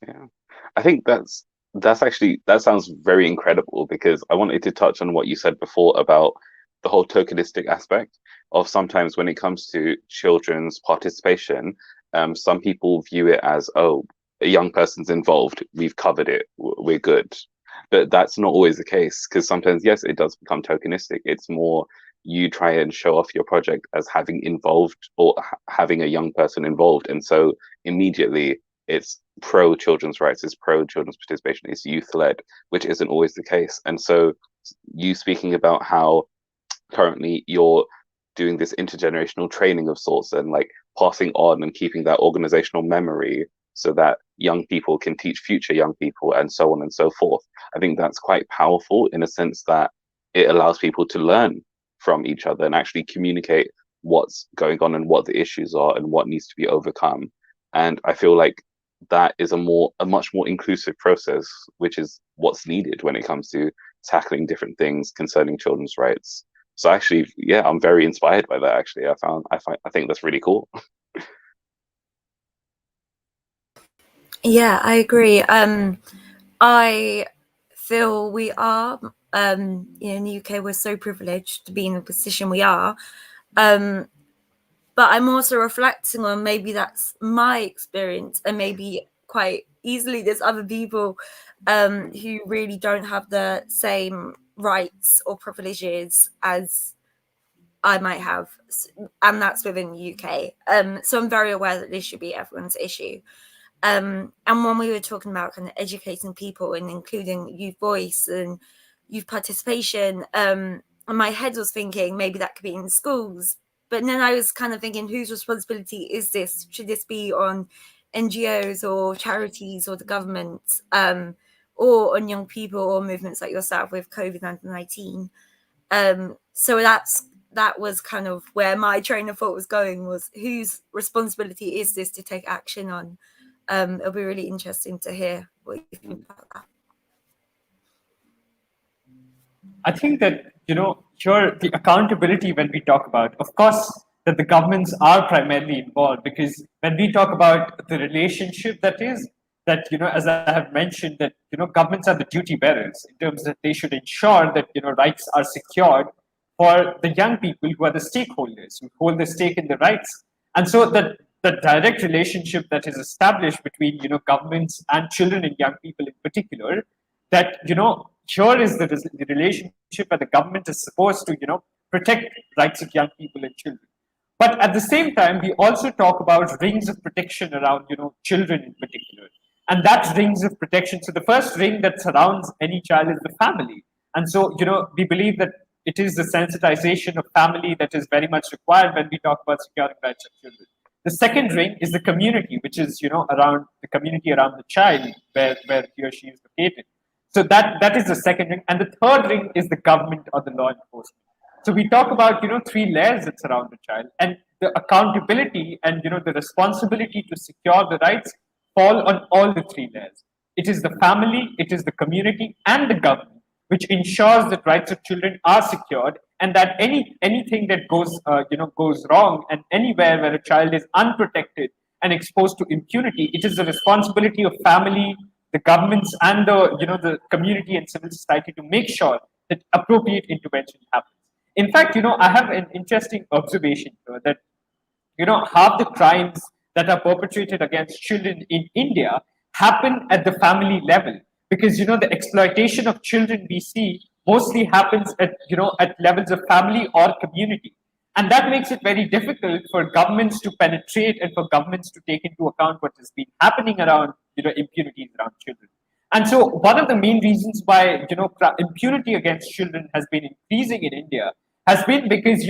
Yeah, I think that sounds very incredible, because I wanted to touch on what you said before about the whole tokenistic aspect of sometimes when it comes to children's participation, some people view it as, oh, a young person's involved, we've covered it, we're good. But that's not always the case, because sometimes, yes, it does become tokenistic. It's more you try and show off your project as having involved or having a young person involved. And so immediately it's pro children's rights, it's pro children's participation, it's youth led, which isn't always the case. And so you speaking about how currently you're doing this intergenerational training of sorts and like passing on and keeping that organizational memory so that young people can teach future young people and so on and so forth. I think that's quite powerful in a sense that it allows people to learn from each other and actually communicate what's going on and what the issues are and what needs to be overcome. And I feel like that is a much more inclusive process, which is what's needed when it comes to tackling different things concerning children's rights. So actually, yeah, I'm very inspired by that. Actually, I think that's really cool. Yeah, I agree. I feel we are, in the UK, we're so privileged to be in the position we are. But I'm also reflecting on maybe that's my experience, and maybe quite easily there's other people who really don't have the same rights or privileges as I might have, and that's within the UK. So I'm very aware that this should be everyone's issue. And when we were talking about kind of educating people and including youth voice and youth participation, and my head was thinking maybe that could be in schools. But then I was kind of thinking, whose responsibility is this? Should this be on NGOs or charities or the government, or on young people or movements like yourself with COVID-19? So that was kind of where my train of thought was going, was whose responsibility is this to take action on? It'll be really interesting to hear what you think about that. I think that, here the accountability when we talk about, of course, that the governments are primarily involved, because when we talk about the relationship that, as I have mentioned, that, governments are the duty bearers in terms that they should ensure that, rights are secured for the young people who are the stakeholders, who hold the stake in the rights. And so the direct relationship that is established between, governments and children and young people in particular, that, here is the relationship where the government is supposed to, protect rights of young people and children. But at the same time, we also talk about rings of protection around, children in particular. And that's rings of protection. So the first ring that surrounds any child is the family. And so, we believe that it is the sensitization of family that is very much required when we talk about securing rights of children. The second ring is the community, which is, around the community around the child where he or she is located. So that is the second ring. And the third ring is the government or the law enforcement. So we talk about, three layers that surround the child, and the accountability and, the responsibility to secure the rights fall on all the three layers. It is the family, it is the community, and the government, which ensures that rights of children are secured, and that anything that goes wrong, and anywhere where a child is unprotected and exposed to impunity, it is the responsibility of family, the governments, and the community and civil society to make sure that appropriate intervention happens. In fact, I have an interesting observation here that, half the crimes that are perpetrated against children in India happen at the family level, because, the exploitation of children we see mostly happens at levels of family or community. And that makes it very difficult for governments to penetrate and for governments to take into account what has been happening around, impunities around children. And so one of the main reasons why, impunity against children has been increasing in India has been because,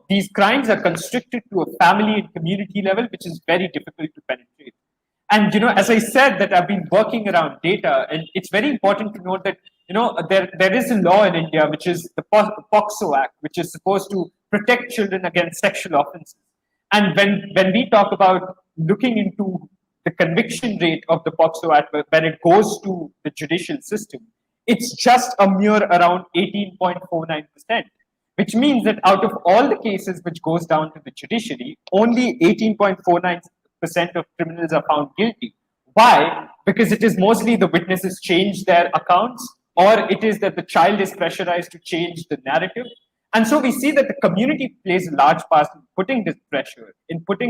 these crimes are constricted to a family and community level, which is very difficult to penetrate. And, as I said, that I've been working around data, and it's very important to note that, there is a law in India, which is the POCSO Act, which is supposed to protect children against sexual offenses. And when we talk about looking into the conviction rate of the POCSO Act when it goes to the judicial system, it's just a mere around 18.49%, which means that out of all the cases which goes down to the judiciary, only 18.49% of criminals are found guilty. Why? Because it is mostly the witnesses change their accounts, or it is that the child is pressurized to change the narrative. And so we see that the community plays a large part in putting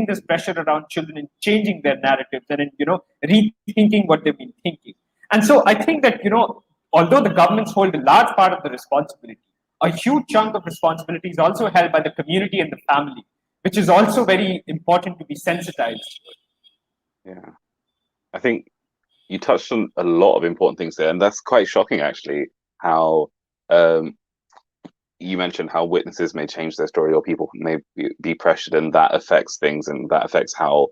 this pressure around children and changing their narratives and in, rethinking what they've been thinking. And so I think that, although the governments hold a large part of the responsibility, a huge chunk of responsibility is also held by the community and the family, which is also very important to be sensitized. Yeah. I think you touched on a lot of important things there, and that's quite shocking, actually, how you mentioned how witnesses may change their story or people may be pressured, and that affects things, and that affects how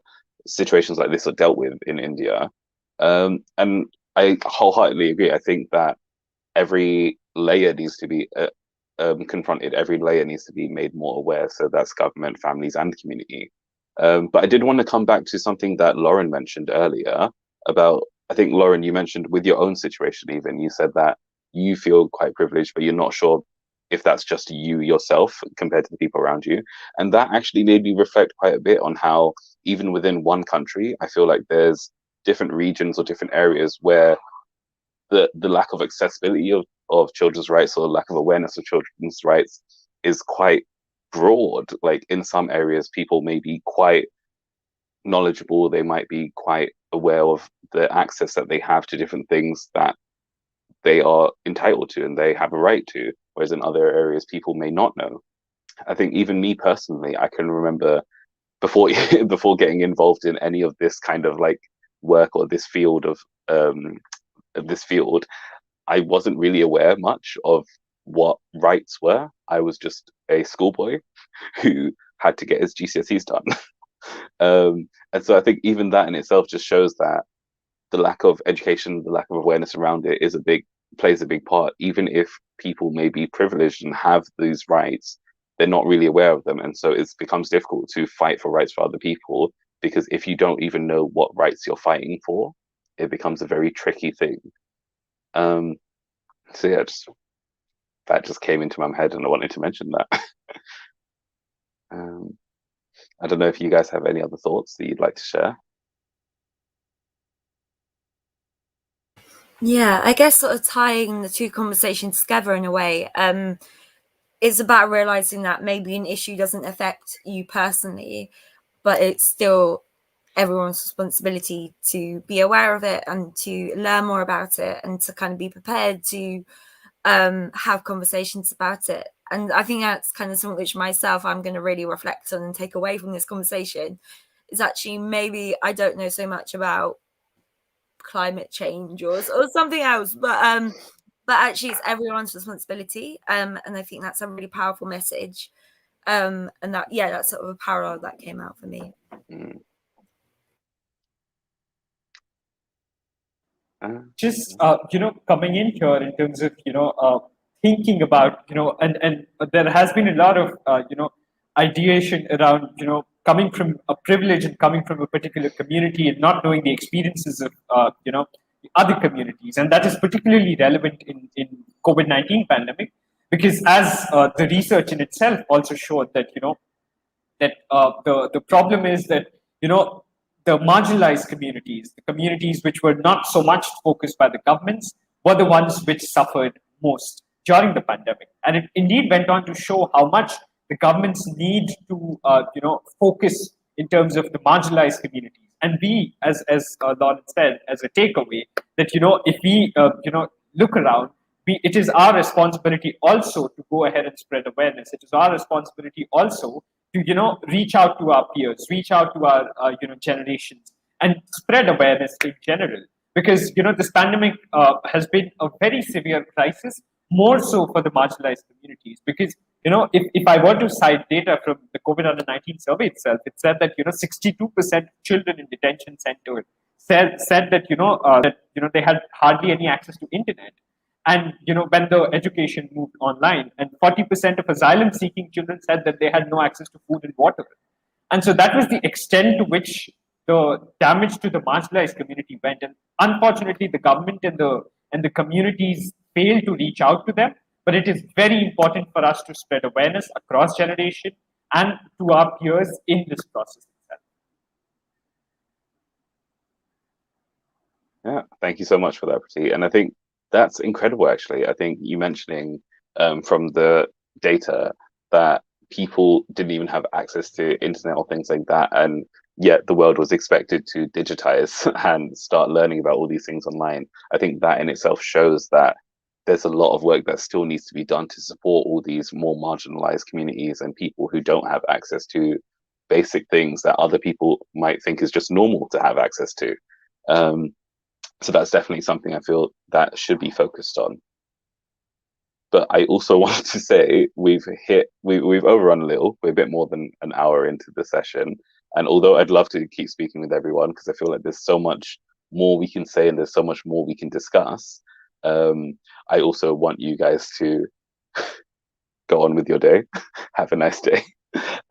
situations like this are dealt with in India. And I wholeheartedly agree. I think that every layer needs to be confronted. Every layer needs to be made more aware. So that's government, families, and community. But I did want to come back to something that Lauren mentioned earlier about, I think, Lauren, you mentioned with your own situation, even, you said that you feel quite privileged, but you're not sure if that's just you yourself compared to the people around you. And that actually made me reflect quite a bit on how even within one country, I feel like there's different regions or different areas where the lack of accessibility of children's rights or lack of awareness of children's rights is quite broad. Like in some areas, people may be quite knowledgeable, they might be quite aware of the access that they have to different things that they are entitled to and they have a right to, whereas in other areas people may not know. I think even me personally, I can remember before before getting involved in any of this kind of like work or this field of this field, I wasn't really aware much of what rights were. I was just a schoolboy who had to get his GCSEs done. And so I think even that in itself just shows that the lack of education, the lack of awareness around it plays a big part. Even if people may be privileged and have these rights, they're not really aware of them. And so it becomes difficult to fight for rights for other people, because if you don't even know what rights you're fighting for, it becomes a very tricky thing. So yeah, that just came into my head and I wanted to mention that. I don't know if you guys have any other thoughts that you'd like to share. Yeah, I guess sort of tying the two conversations together in a way, it's about realizing that maybe an issue doesn't affect you personally, but it's still everyone's responsibility to be aware of it and to learn more about it and to kind of be prepared to have conversations about it. And I think that's kind of something which myself I'm going to really reflect on and take away from this conversation is actually maybe I don't know so much about climate change or something else, but actually it's everyone's responsibility, and I think that's a really powerful message, and that's sort of a parallel that came out for me. Just coming in here in terms of thinking about and there has been a lot of ideation around coming from a privilege and coming from a particular community and not knowing the experiences of other communities, and that is particularly relevant in COVID-19 pandemic, because as the research in itself also showed that the problem is that the marginalized communities, the communities which were not so much focused by the governments, were the ones which suffered most during the pandemic. And it indeed went on to show how much the governments need to focus in terms of the marginalized communities. And we, as Lawrence said, as a takeaway, that if we look around, it is our responsibility also to go ahead and spread awareness. It is our responsibility also to reach out to our peers, reach out to our generations, and spread awareness in general. Because this pandemic has been a very severe crisis, more so for the marginalized communities. Because if I were to cite data from the COVID-19 survey itself, it said that 62% children in detention centers said that they had hardly any access to internet. And when the education moved online, and 40% of asylum seeking children said that they had no access to food and water. And so that was the extent to which the damage to the marginalized community went. And unfortunately, the government and the communities failed to reach out to them. But it is very important for us to spread awareness across generation and to our peers in this process itself. Yeah, thank you so much for that, Prati. And I think that's incredible, actually. I think you mentioning from the data that people didn't even have access to internet or things like that, and yet the world was expected to digitize and start learning about all these things online. I think that in itself shows that there's a lot of work that still needs to be done to support all these more marginalized communities and people who don't have access to basic things that other people might think is just normal to have access to. So that's definitely something I feel that should be focused on. But I also want to say we've overrun a little. We're a bit more than an hour into the session. And although I'd love to keep speaking with everyone, because I feel like there's so much more we can say and there's so much more we can discuss, I also want you guys to go on with your day. Have a nice day.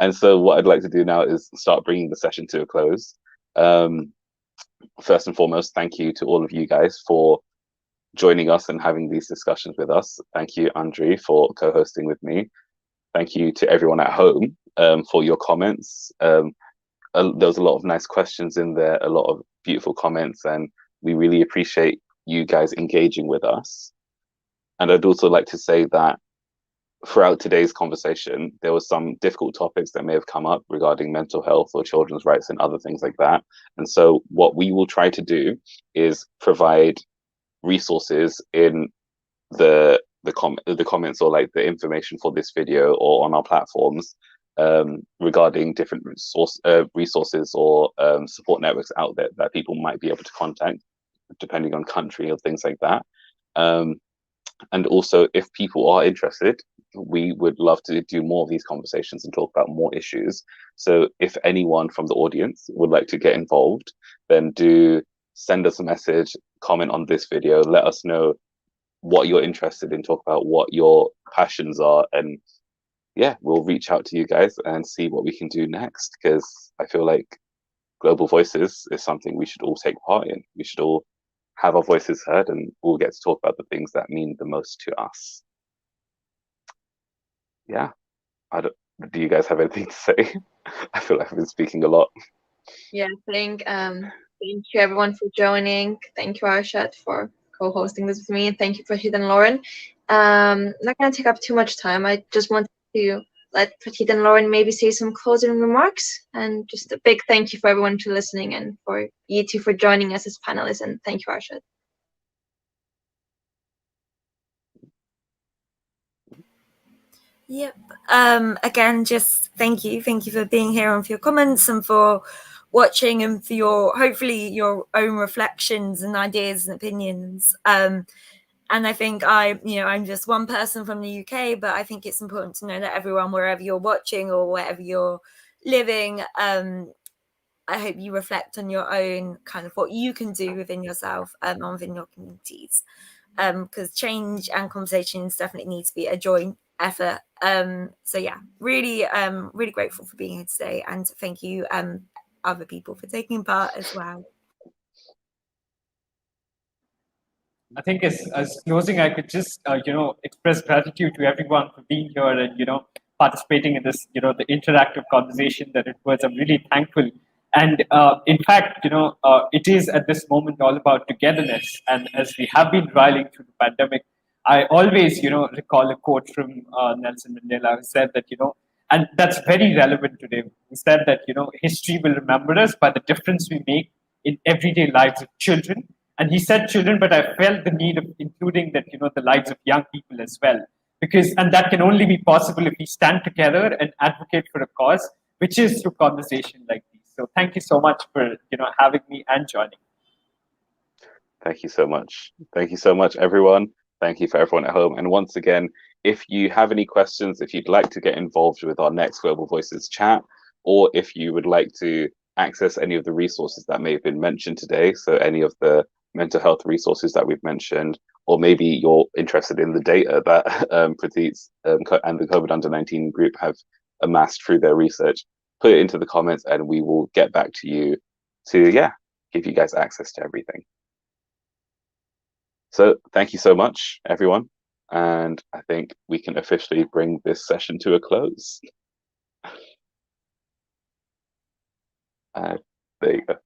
And so what I'd like to do now is start bringing the session to a close. First and foremost, thank you to all of you guys for joining us and having these discussions with us. Thank you, Andre, for co-hosting with me. Thank you to everyone at home for your comments. There was a lot of nice questions in there, a lot of beautiful comments, and we really appreciate you guys engaging with us. And I'd also like to say that throughout today's conversation, there were some difficult topics that may have come up regarding mental health or children's rights and other things like that. And so what we will try to do is provide resources in the comments or like the information for this video or on our platforms regarding different resources or support networks out there that people might be able to contact depending on country or things like that. And also, if people are interested, we would love to do more of these conversations and talk about more issues. So if anyone from the audience would like to get involved, then do send us a message, comment on this video, let us know what you're interested in, talk about what your passions are, and yeah, we'll reach out to you guys and see what we can do next, because I feel like Global Voices is something we should all take part in. We should all have our voices heard and we'll get to talk about the things that mean the most to us. Yeah. Do you guys have anything to say? I feel like I've been speaking a lot. Yeah, thank you everyone for joining. Thank you, Arshad, for co-hosting this with me, and thank you, Pratit and Lauren. Not gonna take up too much time. I just wanted to let Pratit and Lauren maybe say some closing remarks, and just a big thank you for everyone for listening and for you two for joining us as panelists. And thank you, Arshad. Yep. Again, just thank you. Thank you for being here and for your comments and for watching and for your, hopefully, your own reflections and ideas and opinions. And I think I'm just one person from the UK, but I think it's important to know that everyone, wherever you're watching or wherever you're living, I hope you reflect on your own kind of what you can do within yourself and within your communities. Because change and conversations definitely need to be a joint effort. So yeah, really grateful for being here today, and thank you other people for taking part as well. I think as closing, I could just express gratitude to everyone for being here and participating in this the interactive conversation that it was. I'm really thankful, and in fact it is at this moment all about togetherness. And as we have been riling through the pandemic, I always recall a quote from Nelson Mandela, who said that and that's very relevant today. He said that history will remember us by the difference we make in everyday lives of children. And he said children, but I felt the need of including that, the lives of young people as well. And that can only be possible if we stand together and advocate for a cause, which is through conversation like these. So thank you so much for, having me and joining. Thank you so much. Thank you so much, everyone. Thank you for everyone at home. And once again, if you have any questions, if you'd like to get involved with our next Global Voices chat, or if you would like to access any of the resources that may have been mentioned today, so any of the mental health resources that we've mentioned, or maybe you're interested in the data that Pratit's and the COVID under 19 group have amassed through their research, put it into the comments and we will get back to you to, give you guys access to everything. So thank you so much, everyone. And I think we can officially bring this session to a close. There you go.